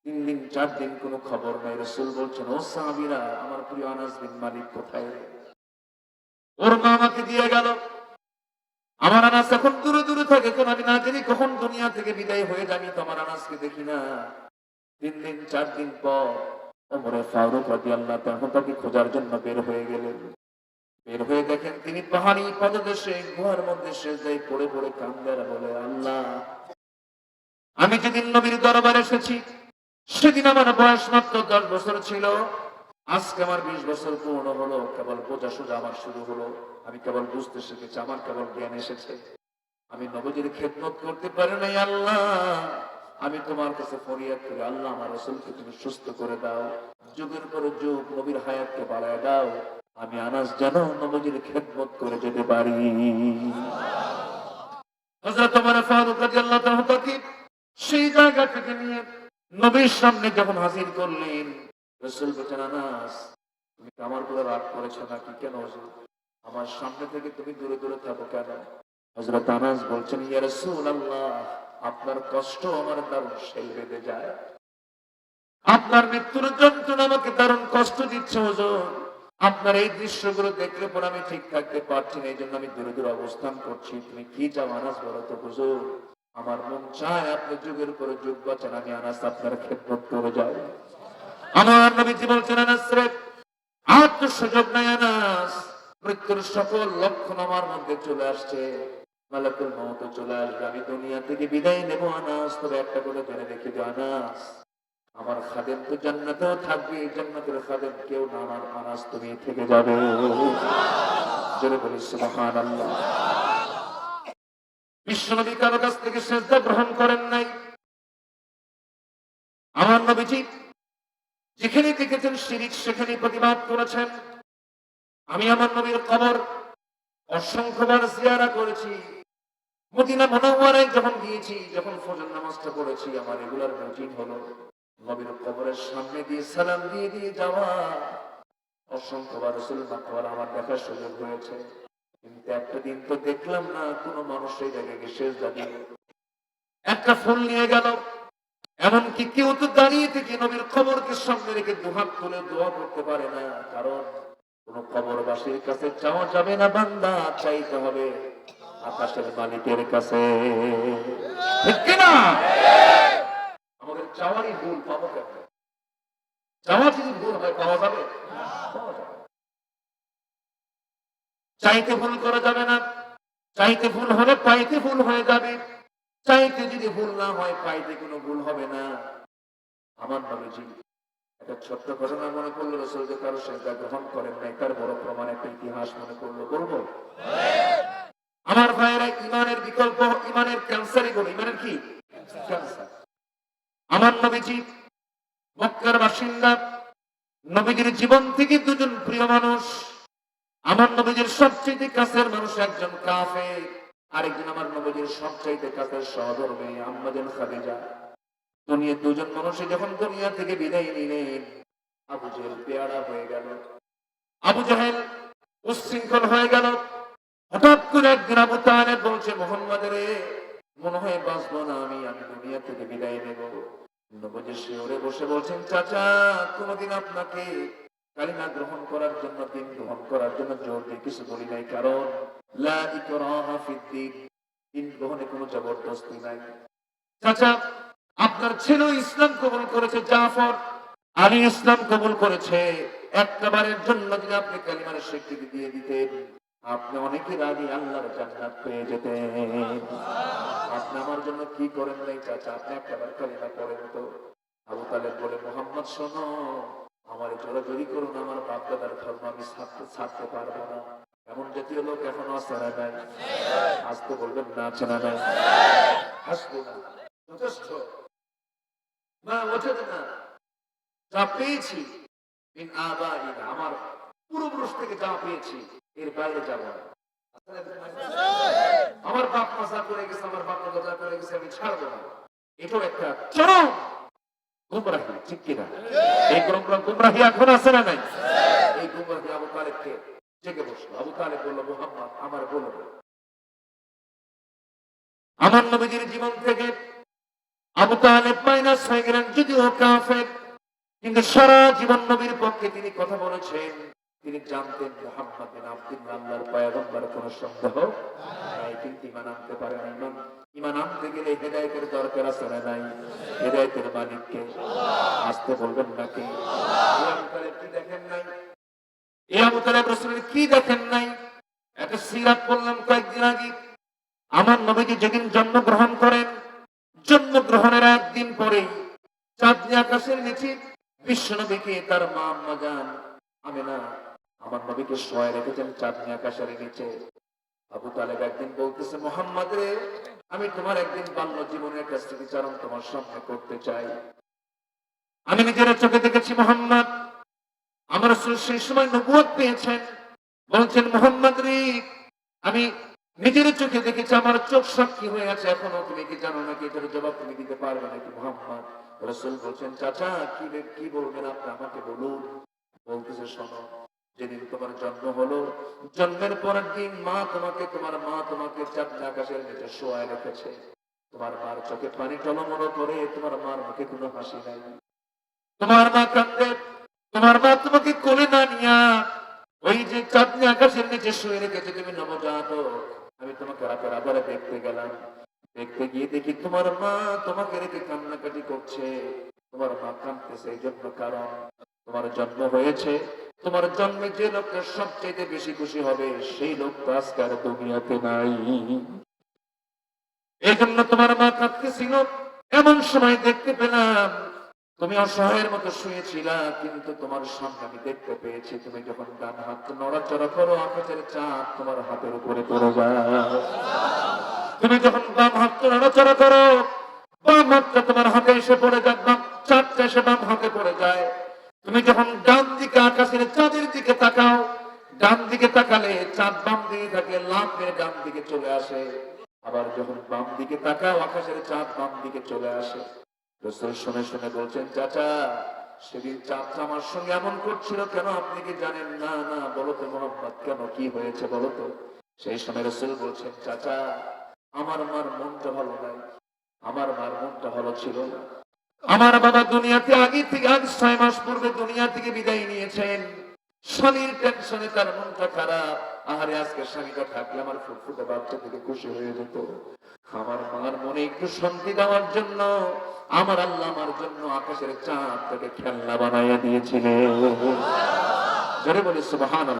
3 দিন 4 দিন কোনো খবর নাই। রাসূল বলছেন, ও সাহাবীরা, আমার প্রিয় আনাস বিন মালিক কোথায়? ওর মা আমাকে দিয়ে গেল। আমার আনাস এখন দূরে দূরে থাকে, কারণ আমি না জানি কখন দুনিয়া থেকে বিদায় হয়ে যাবি, তো আমার আনাসকে দেখি না। 3 দিন 4 দিন পর ওমর ফারুক রাদিয়াল্লাহু তাআলা তাকে খোঁজার জন্য বের হয়ে গেলেন। বের হয়ে দেখেন তিনি পাহাড়ি পদদেশে গুহার মধ্যে সেজদায় পড়ে পড়ে কাঁদে আর বলে, আল্লাহ, আমি যেদিন নবীর দরবারে এসেছি সেদিন আমার বয়স মাত্র 10 বছর ছিল। আজকে আমার 20 বছর পূর্ণ হলো। কেবল বোঝা সোজা আমার শুরু হলো। আমি কেবল বুঝতে শিখেছি, আমার কেবল জ্ঞান এসেছে। আমি নবীজির খেদমত করতে পারি নাই। আল্লাহ, আমি তোমার কাছে ফরিয়াদ করি, আল্লাহ আমার রাসূলকে তুমি সুস্থ করে দাও, যুগের পর যুগ নবীর হায়াতকে বাড়ায় দাও, আমি আনাস যেন নবীজির খেদমত করে যেতে পারি। হযরত ওমর ফারুক রাদিয়াল্লাহু তাআলা তাকে সেই জায়গা থেকে নিয়ে নবীর সামনে যখন হাজির করলেন, রাসূল বলেন, আনাস, তুমি আমার উপরে রাগ করেছো নাকি? কেন হুজুর, আমার সামনে থেকে তুমি দূরে দূরে থাকো কেন? হযরত আনাস বলছেন, ইয়া রাসূলুল্লাহ, আপনার কষ্ট আমার দারুণ শেল বেঁধে যায়। আপনার মৃত্যুর যন্ত্রণা আমাকে দারুণ কষ্ট দিচ্ছে হুজুর। আপনার এই দৃশ্যগুলো দেখলে পর আমি ঠিক থাকতে পারছি না, এই জন্য আমি দূরে দূরে অবস্থান করছি। তুমি কি চাও আনাস, বলো তো হুজুর। আমার মন চায় আপনি যুগের পর যুগ বাঁচান, আমি আনাস আপনার খেদমত করে যাই। আমার নবীজি বলছেন, আনাস রে, একমাত্র সুযোগ নাই আনাস, মৃত্যুর সকল লক্ষণ আমার মধ্যে চলে আসছে, মালাকুল মউত চলে আসবে, আমি দুনিয়া থেকে বিদায় নেব আনাস, তবে একটা করে জেনে রেখে দিও আনাস, আমার খাদেম তো জান্নাতেও থাকবে, জান্নাতের খাদেম কেউ না, আমার আনাস তুমি থেকে যাবে। জোরে বলি সুবহানাল্লাহ। বিশ্বনবী কারো কাছ থেকে সেজদা গ্রহণ করেন নাই। আমার নবীজি যেখানে দেখেছেন শিরিক সেখানে প্রতিবাদ করেছেন। আমি আমার নবীর কবর অসংখ্যবার জিয়ারা করেছি। মদিনা মুনাওয়ারায় যখন গিয়েছি, যখন ফজর নামাজটা পড়েছি, আমার রেগুলার রুটিন হলো নবীর কবরের সামনে দিয়ে সালাম দিয়ে দিয়ে যাওয়া। অসংখ্যবার রাসূল মাকবার আমার দেখার সুযোগ হয়েছে, কিন্তু একটা দিন তো দেখলাম না কোনো মানুষ এই জায়গায় গিয়ে সেজদা দিল, একটা ফুল নিয়ে গেল। এমনকি কেউ তো দাঁড়িয়ে থেকে নবীর কবরকে সামনে রেখে দুহাত তুলে দোয়া করতে পারে না, কারণ কোন কবরবাসীর কাছে চাওয়া যাবে না, বান্দা চাইতে হবে আকাশের মালিকের কাছে, ঠিক কিনা? আমাদের চাওয়ারই ভুল, পাবো কেন? চাওয়া যদি ভুল হয় পাওয়া যাবে? পাওয়া যাবে। চাইতে ভুল করা যাবে না, চাইতে ভুল হলে পাইতে ভুল হয়ে যাবে, চাইতে যদি ভুল না হয় পাইতে কোনো ভুল হবে না। আমার নবীজি একটা ছোট্ট ঘটনা মনে করলো, রাসূল যে কারো সেজদা গ্রহণ করেন নাই, তার বড় প্রমাণ একটা ইতিহাস মনে করলো, বলবো? আমার ভাইয়েরা, ইমানের বিকল্প, ইমানের ক্যান্সারই বলে, ইমানের কি ক্যান্সার। আমার নবীজি মক্কার বাসিন্দা, নবীজির জীবন থেকে দুজন প্রিয় মানুষ, আমার নবীজির সবচেয়ে কাছের মানুষ একজন কাফের, আরেকজন আমার নবীজির সবচেয়ে কাছের সহধর্মী আম্মা জান খাদিজা। দুনিয়া দুজন মানুষে যখন দুনিয়া থেকে বিদায় নিলেন, আবু জেহেল পেয়ারা হয়ে গেল, আবু জাহেল উচ্ছৃঙ্খল হয়ে গেল। হঠাৎ করে একদিন আবু তালেব বলছে, মুহাম্মদ রে, মনে হয় বাঁচবো না আমি, আমি দুনিয়া থেকে বিদায় নেব। নবীজি শিওরে বসে বলছেন, চাচা কোনদিন আপনাকে কালিমা গ্রহণ করার জন্য, দিন গ্রহণ করার জন্য জোর দিয়ে কিছু বলি নাই, কারণ লা ইকরাহা ফিদ্দীন, দিন গ্রহণে কোনো জবরদস্তি নাই। চাচা আপনার ছেলে ইসলাম কবুল করেছে, জাফর আলী ইসলাম কবুল করেছে, একটা বারের জন্য যদি আপনি কালিমার স্বীকৃতি দিয়ে দিতেন, আপনি অনেকের আগে আল্লাহর জান্নাত পেয়ে যেতেন। আপনি আমার জন্য কি করেন নাই চাচা, আপনি একবার কালিমা পড়েন তো। আবু তালেব বলে, মুহাম্মদ শোনো, আমার জোরাজোরি করুন, আমার বাপ দাদার ধর্ম আমি ছাড়তে পারবো না। এমন জাতীয় লোক এখনো আছে না নাই? আসতে বলবেন না, আছে না নাই? হাসবো না, যথেষ্ট না, ওয়াজাদনা, যা পেয়েছি মিন আবাইনা, আমার পূর্বপুরুষ থেকে যা পেয়েছি এর বাইরে যাব না। আমার বাপ মা যা করে গেছে, আমার বাপ দাদা যা করে গেছে আমি ছাড়বো না। এটাও একটা চরম গুমরাহি, ঠিক কিনা? এই গুমরাহি এখন আছে না নাই? এই গুমরাহি আবু তালেবকে জেগে বসলো। আবু তালেব বলল, মুহাম্মদ আমার বলো, আমার নবীজির জীবন থেকে আবু তালেব মাইনাস হয়ে গেলেন, যদিও কাফের, কিন্তু সারা জীবন নবীর পক্ষে তিনি কথা বলেছেন। তিনি জানতেন মুহাম্মদ বিন আব্দুল্লাহ আল্লাহর পয়গম্বর, কোনো সন্দেহ নাই, কিন্তু ঈমান আনতে পারেন। ঈমান আনতে গেলে হেদায়েতের দরকার আছে না নাই? হেদায়েতের মালিককে আসতে বলবেন নাকি? এই আবু তালেব কি দেখেন নাই? এই আবু তালেব রাসূলের কি দেখেন নাই? একটা সিরাত বললাম কয়েকদিন আগে, আমার নবীজি যেদিন জন্মগ্রহণ করেন, জন্মগ্রহণের একদিন পরেই চাঁদনি আকাশের নিচে বিশ্বনবীকে তার মা আম্মা জান আমেনা আমার নবীকে শোয়ায় রেখেছেন চাঁদনি আকাশের নিচে। আবু তালেব একদিন বলতেছে, মুহাম্মদ রে, আমি তোমার একদিন বাল্য জীবনের একটা স্মৃতিচারণ তোমার সামনে করতে চাই। আমি নিজের চোখে দেখেছি মুহাম্মদ, আমার রাসূল সেই সময় নবুয়ত পেয়েছেন। বলছেন, মুহাম্মদ রে, আমি নিজের চোখে দেখেছি, আমার চোখ সাক্ষী হয়ে আছে, এখনো তুমি কি জানো নাকি? এটার জবাব তুমি দিতে পারবে নাকি মুহাম্মদ? রাসূল বলছেন, চাচা কি বলবেন আপনি আমাকে বলুন। বলতেছে, শোনো, যেদিন তোমার জন্ম হলো, জন্মের পরের দিন তোমার মা তোমাকে চাঁদনি আকাশের নিচে শোয়ায় রেখেছে। তোমার মার চোখে পানি টলমল করে, তোমার মার মুখে কোনো হাসি নাই, তোমার মা কাঁদে, তোমার মা তোমাকে কোলে না নিয়া ওই যে চাঁদনি আকাশের নিচে শুয়ে রেখেছে, তুমি নবজাত, আমি তোমাকে রাতের আধারে দেখতে গেলাম। দেখতে গিয়ে দেখি তোমার মা তোমাকে রেখে কান্নাকাটি করছে। তোমার মা কাঁদতেছে এই জন্য, কারণ তোমার জন্ম হয়েছে তোমার জন্মে যে লোকটা সবচেয়ে বেশি খুশি হবে সেই লোকটা আজকে আর দুনিয়াতে নাই। এই জন্য তোমার মা কাঁদতেছিল। এমন সময় দেখতে পেলাম তুমি অসহায়ের মতো শুয়েছিলা, কিন্তু তোমার সামনে আমি দেখতে পেয়েছি তুমি যখন ডান হাত নড়াচড়া করো আকাশের চাঁদ তোমার হাতের উপরে পড়ে যায়। তুমি যখন বাম হাত নড়াচড়া করো বাম হাতটা তোমার হাতে এসে পড়ে যায়, বাম চাঁদটা এসে বাম হাতে পড়ে যায়। তুমি যখন ডান দিকে আকাশের চাঁদের দিকে তাকাও, ডান দিকে তাকালে চাঁদ বাম দিকে থাকলে লাভ মেরে ডান দিকে চলে আসে। আবার যখন বাম দিকে তাকাও আকাশের চাঁদ বাম দিকে চলে আসে। রাসূল শুনে শুনে বলছেন, চাচা সেদিন চাঁদটা আমার সঙ্গে এমন করছিল কেন আপনি কি জানেন? না না, বলো তো মুহাম্মদ, কেন কি হয়েছে বলো তো। সেই সময় রাসূল বলছেন, চাচা আমার মার মনটা ভালো নাই, আমার মার মনটা ভালো ছিল না। আমার বাবা দুনিয়াতে আগে 6 মাস পূর্বে দুনিয়া থেকে বিদায় নিয়েছেন। স্বামীর টেনশনে তার মনটা খারাপ। আহারে আজকে স্বামীটা থাকলে আমার ফুটফুটে বাচ্চা থেকে খুশি হয়ে যেত। আমার মার মনে একটু শান্তি দেওয়ার জন্য আমার আল্লাহ আমার জন্য আকাশের চাঁদটাকে খেলনা বানাইয়া দিয়েছিলেন। জোরে বলি সুবহানাল্লাহ।